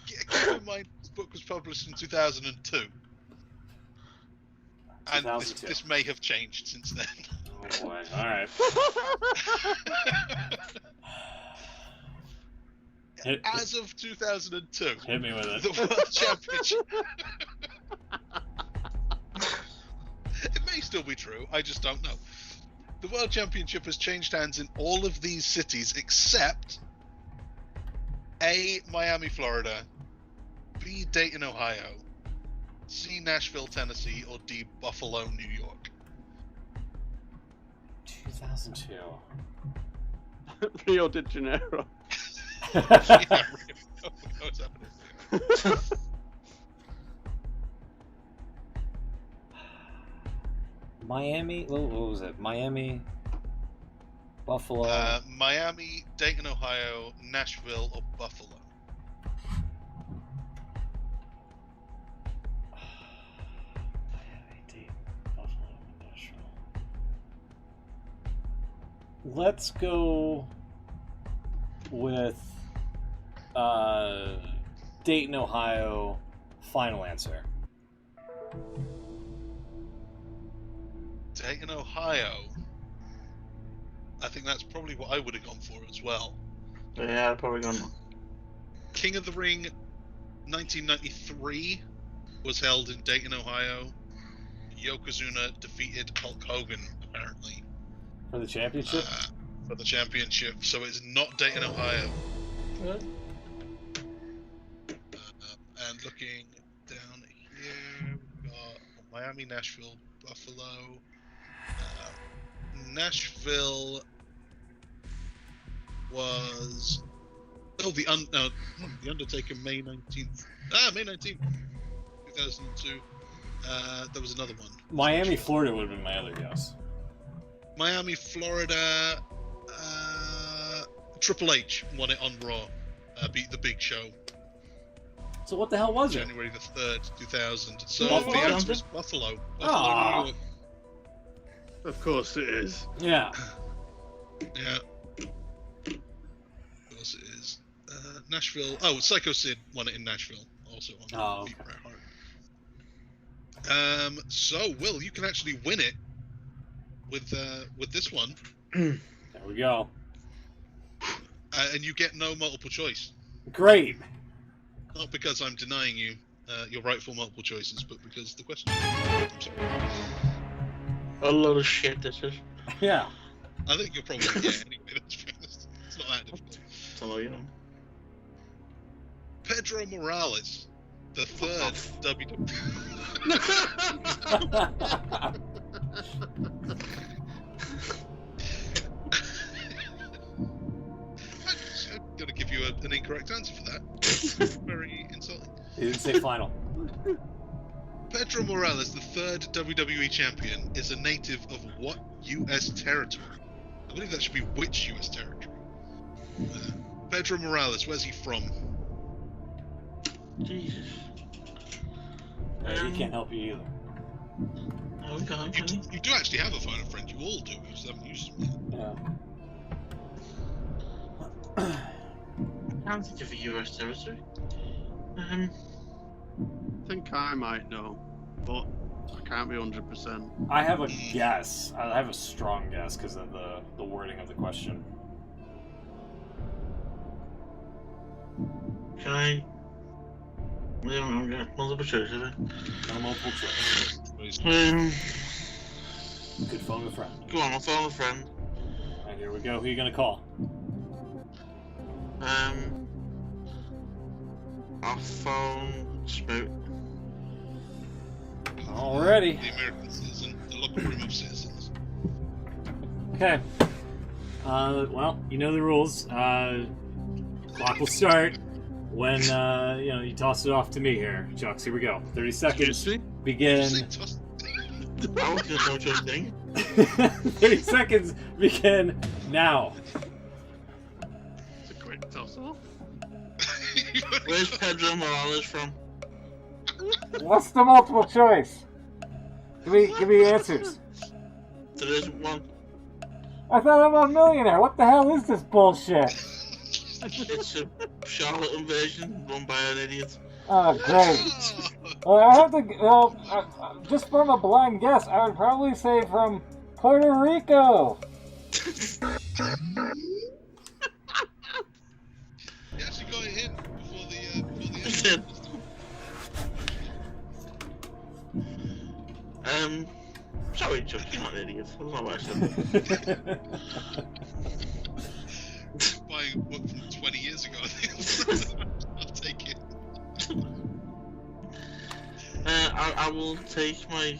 Keep in mind, this book was published in 2002. And 2002. this may have changed since then. Oh boy. All right. As of 2002, Hit me with it. the World Championship. It may still be true. I just don't know. The World Championship has changed hands in all of these cities except A, Miami, Florida, B, Dayton, Ohio, C, Nashville, Tennessee, or D, Buffalo, New York. 2002. Rio de Janeiro. Yeah, what's happening? Miami. What was it? Miami, Buffalo. Miami, Dayton, Ohio, Nashville, or Buffalo. Miami, Dayton, Buffalo, Nashville. Let's go with Dayton, Ohio. Final answer. Dayton, Ohio. I think that's probably what I would have gone for as well. Yeah, I'd probably gone. King of the Ring 1993 was held in Dayton, Ohio. Yokozuna defeated Hulk Hogan, apparently. For the championship? For the championship, so it's not Dayton, Ohio. And looking down here, we've got Miami, Nashville, Buffalo. Nashville was the Undertaker May 19th. May 19th, 2002. There was another one. Miami, Florida would have been my other guess. Miami, Florida. Triple H won it on Raw. Beat the Big Show. So what the hell was it? January the 3rd, 2000. So Buffalo? the answer is Buffalo. Aww. New York. Of course it is. Yeah. Yeah. Of course it is. Nashville. Oh, Psycho Sid won it in Nashville. Also on okay. Bret Hart. So Will, you can actually win it with this one. There we go. And you get no multiple choice. Great. Not because I'm denying you your rightful multiple choices, but because the question. I'm sorry. A lot of shit this is. Yeah. I think you'll probably get anyway. Let's be honest. It's not that difficult. So you know. Pedro Morales, the third WWE. I'm gonna give you an incorrect answer for that. Very insulting. He didn't say final. Pedro Morales, the third WWE champion, is a native of what U.S. territory? I believe that should be which U.S. territory. Pedro Morales, where's he from? Jesus. He can't help you either. Oh God, You do actually have a phone friend. You all do. You just haven't used them yet. Yeah. can't think of a US territory. I think I might know, but I can't be 100%. I have a guess. I have a strong guess because of the wording of the question. Can I? Multiple choice, is it? No multiple choice. Good phone a friend. Go on, I'll phone a friend. Alright, here we go. Who are you gonna call? I'll phone Smoot. Alrighty. The American citizen, the local room of citizens. Okay. Well, you know the rules. Clock will start when you toss it off to me here, Chucks. Here we go. 30 seconds. Begin. I was gonna know your thing. 30 seconds begin now. It's a quick toss off. Where's Pedro Morales from? What's the multiple choice? Give me answers. There isn't one. I thought I'm a millionaire. What the hell is this bullshit? It's a charlatan version run by an idiot. Oh, great. Well, I have to. Well, just from a blind guess, I would probably say from Puerto Rico. You actually got it in before the end. Sorry, Chuck, you're not an idiot. That's not what I said. Buying a book from 20 years ago, I think. I'll take it. I will take my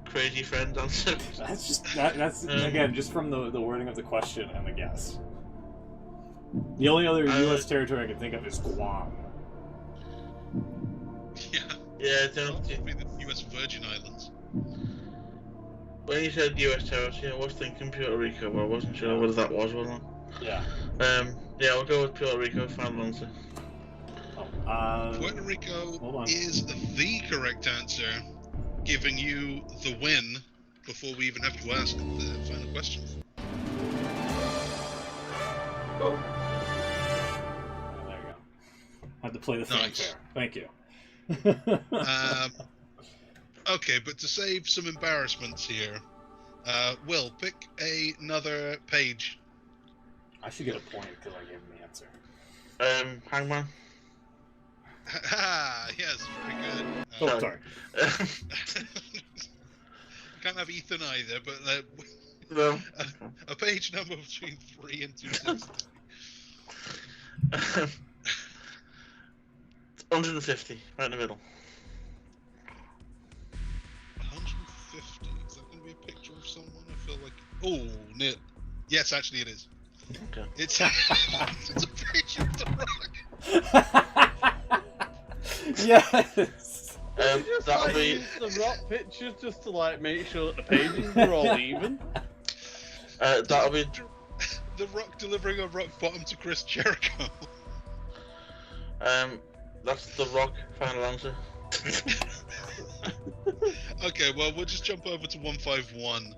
crazy friend answer. That's just that's again just from the wording of the question and the guess. The only other U.S. territory I can think of is Guam. Yeah, probably the U.S. Virgin Islands. When you said U.S. territory, I was thinking Puerto Rico, but I wasn't sure whether that was or not. Yeah. Yeah, I'll go with Puerto Rico. Final answer. Puerto Rico is the correct answer, giving you the win before we even have to ask the final question. Oh, there you go. Had to play the fanfare. Thank you. Okay, but to save some embarrassments here, Will, pick another page. I should get a point because I gave him the answer. Hangman. Yes, very good. Sorry. Can't have Ethan either, but No. a page number between 3 and 260. 150, right in the middle. 150. Is that going to be a picture of someone? I feel like. Oh, near. Yes, actually, it is. Okay. It's a picture of The Rock. Yes. That'll be the Rock pictures just to like make sure that the pages are all even. that'll be The Rock delivering a rock bottom to Chris Jericho. That's The Rock. Final answer. Okay, well, we'll just jump over to 151.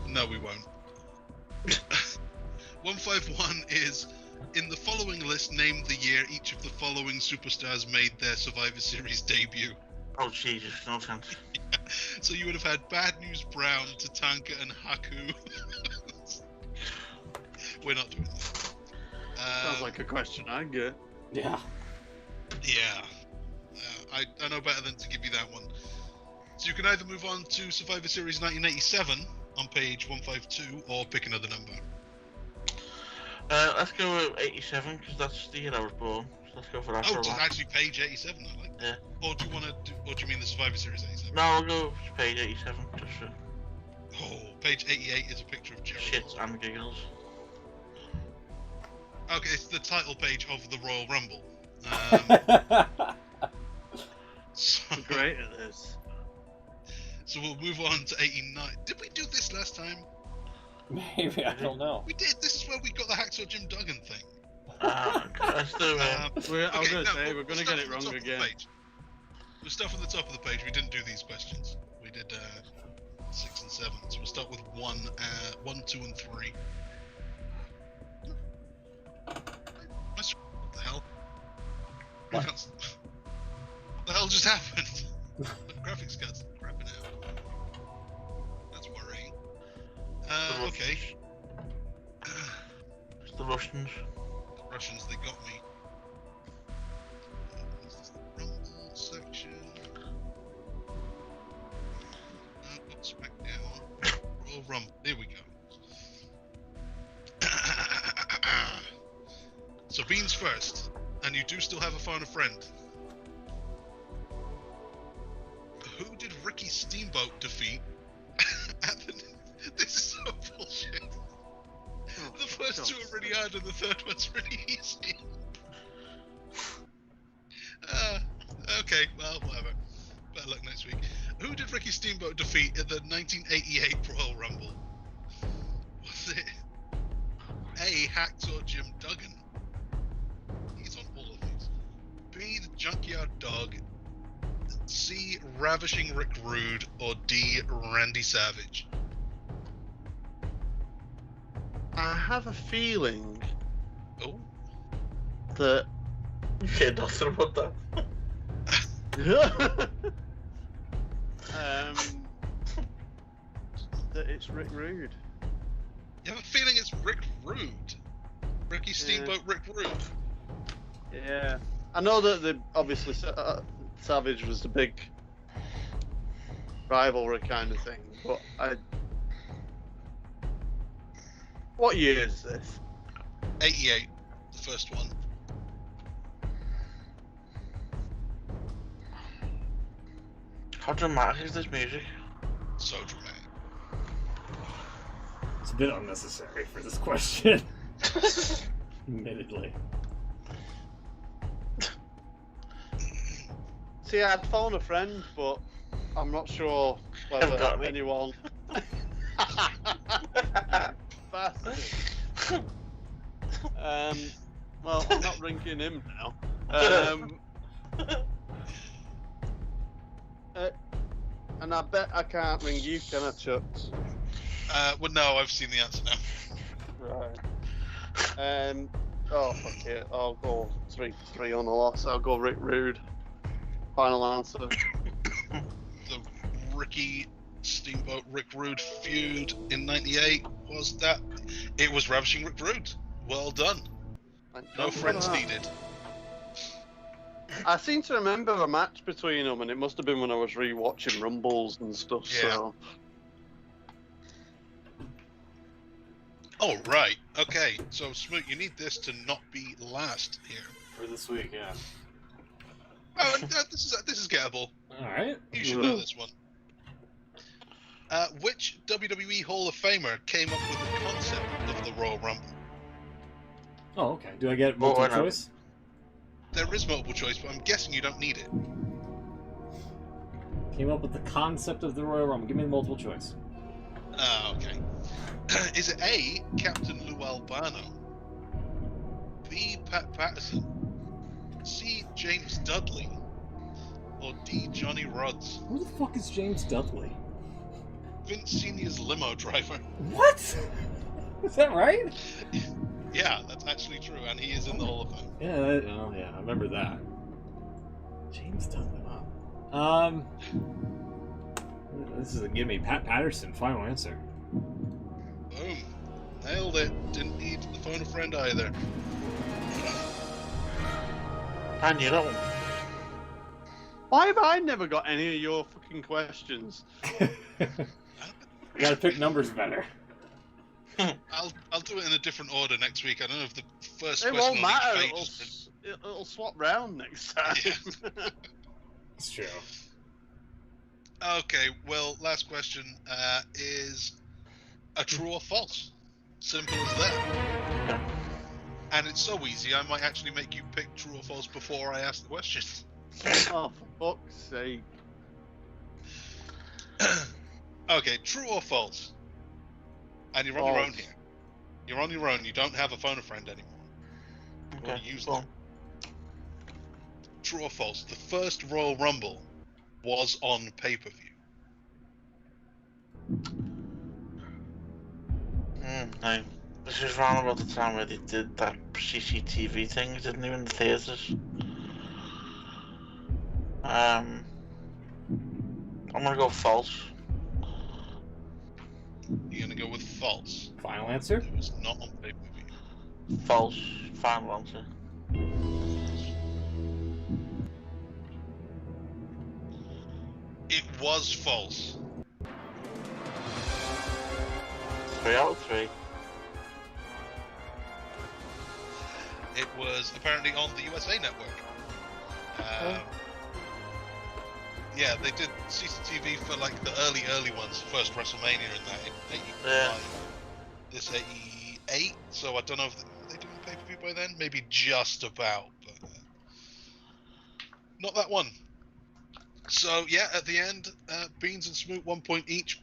No, we won't. 151 is, in the following list, name the year each of the following superstars made their Survivor Series debut. Oh, Jesus, no chance. Yeah. So you would have had Bad News Brown, Tatanka, and Haku. We're not doing that. Sounds like a question I get. Yeah. Yeah. I know better than to give you that one. So you can either move on to Survivor Series 1987 on page 152, or pick another number. Let's go with 87, because that's the year I was born. So let's go for that. Oh, it's actually page 87, I like that. Yeah. Or do you want to or do you mean the Survivor Series 87? No, I'll go with page 87, just for Page 88 is a picture of Jericho. shits and giggles. Okay, it's the title page of the Royal Rumble. I'm great at this. So we'll move on to 89. Did we do this last time? Maybe, I don't know. We did. This is where we got the Hacksaw Jim Duggan thing. Let's do I was going to say, we're going to get it wrong again. We'll start from the top of the page. We didn't do these questions. We did 6 and 7. So we'll start with 1, 2, and 3. What the hell? What? What the hell just happened? The graphics card's crapping out. That's worrying. Okay. It's the Russians. The Russians, they got me. Is this the Rumble section? Got SmackDown. Royal Rumble. There we go. So Beans first, and you do still have a phone a friend. Who did Ricky Steamboat defeat? This is so bullshit. The first two are really hard, and the third one's really easy. Okay, well, whatever. Better luck next week. Who did Ricky Steamboat defeat in the 1988 Royal Rumble? Was it A. Hacksaw Jim Duggan? He's on all of these. B, the Junkyard Dog, C, Ravishing Rick Rude, or D, Randy Savage? I have a feeling Oh. that You can't nothing about that. that it's Rick Rude. You have a feeling it's Rick Rude? Ricky Steamboat Rick Rude? Yeah. I know that obviously Savage was the big rivalry kind of thing, but what year is this? 88, the first one. How dramatic is this music? So dramatic. It's a bit unnecessary for this question. Admittedly. See, I'd phone a friend, but I'm not sure whether anyone. Bastard. Well, I'm not ringing him now. And I bet I can't ring you, can I, Chucks? Well, no, I've seen the answer now. Right. Oh, fuck it. I'll go 3-3 on the loss. I'll go Rick Rude. Final answer. The Ricky Steamboat Rick Rude feud in 98 was that. It was Ravishing Rick Rude. Well done. No friends needed. I seem to remember a match between them, and it must have been when I was re-watching Rumbles and stuff. Yeah. So. Oh, right. Okay. So, Smoot, you need this to not be last here. For this week, yeah. Oh, this is gettable. Alright. You should know this one. Which WWE Hall of Famer came up with the concept of the Royal Rumble? Oh, okay. Do I get multiple choice? There is multiple choice, but I'm guessing you don't need it. Came up with the concept of the Royal Rumble. Give me the multiple choice. Okay. Is it A, Captain Lou Albano, B, Pat Patterson, C, James Dudley, or D, Johnny Rodz? Who the fuck is James Dudley? Vince Senior's limo driver. What? Is that right? Yeah, that's actually true, and he is in the Hall of Fame. Yeah, yeah, I remember that. James Dudley, wow. This is a gimme. Pat Patterson, final answer. Boom. Nailed it. Didn't need the phone a friend either. I knew that one. Why have I never got any of your fucking questions? You gotta pick numbers better. I'll do it in a different order next week. I don't know if the first It question won't on each matter. page It'll swap round next time. Yeah. It's true. Okay, well, last question is a true or false. Simple as that. And it's so easy, I might actually make you pick true or false before I ask the question. Oh, for fuck's sake. Okay, true or false? And you're on your own here. You're on your own, you don't have a phone a friend anymore. Okay, Or use cool. them. True or false? The first Royal Rumble was on pay-per-view. No. This is around about the time where they did that CCTV thing, didn't they, in the theatres? I'm gonna go false. You're gonna go with false. Final answer? It was not on pay-per-view. False. Final answer. It was false. 3 out of 3. It was apparently on the USA Network. Yeah, they did CCTV for like the early ones, first WrestleMania in that in 85. Yeah. This 88, so I don't know if they doing pay-per-view by then. Maybe just about, but not that one. So yeah, at the end, Beans and Smoot 1 point each.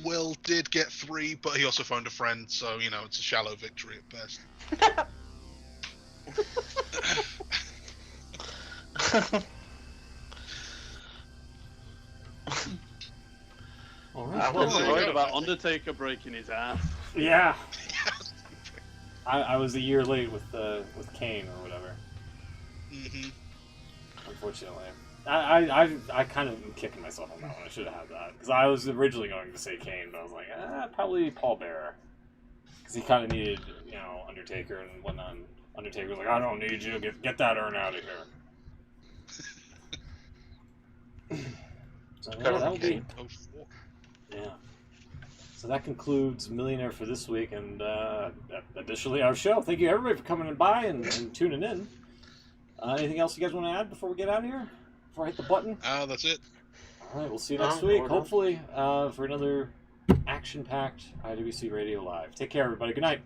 Will did get 3, but he also found a friend, so you know it's a shallow victory at best. All I right. was I'm there worried you go. about Undertaker breaking his ass. Yeah. I was a year late with Kane or whatever. Mm-hmm. Unfortunately, I kind of am kicking myself on that one. I should have had that because I was originally going to say Kane, but I was like, probably Paul Bearer because he kind of needed Undertaker and whatnot. And Undertaker was like, I don't need you. Get that urn out of here. So yeah, that'll be. Yeah. So that concludes Millionaire for this week, and additionally our show. Thank you everybody for coming by and tuning in. Anything else you guys want to add before we get out of here? Before I hit the button? That's it. All right, we'll see you next week, hopefully, for another action-packed IWC Radio Live. Take care, everybody. Good night.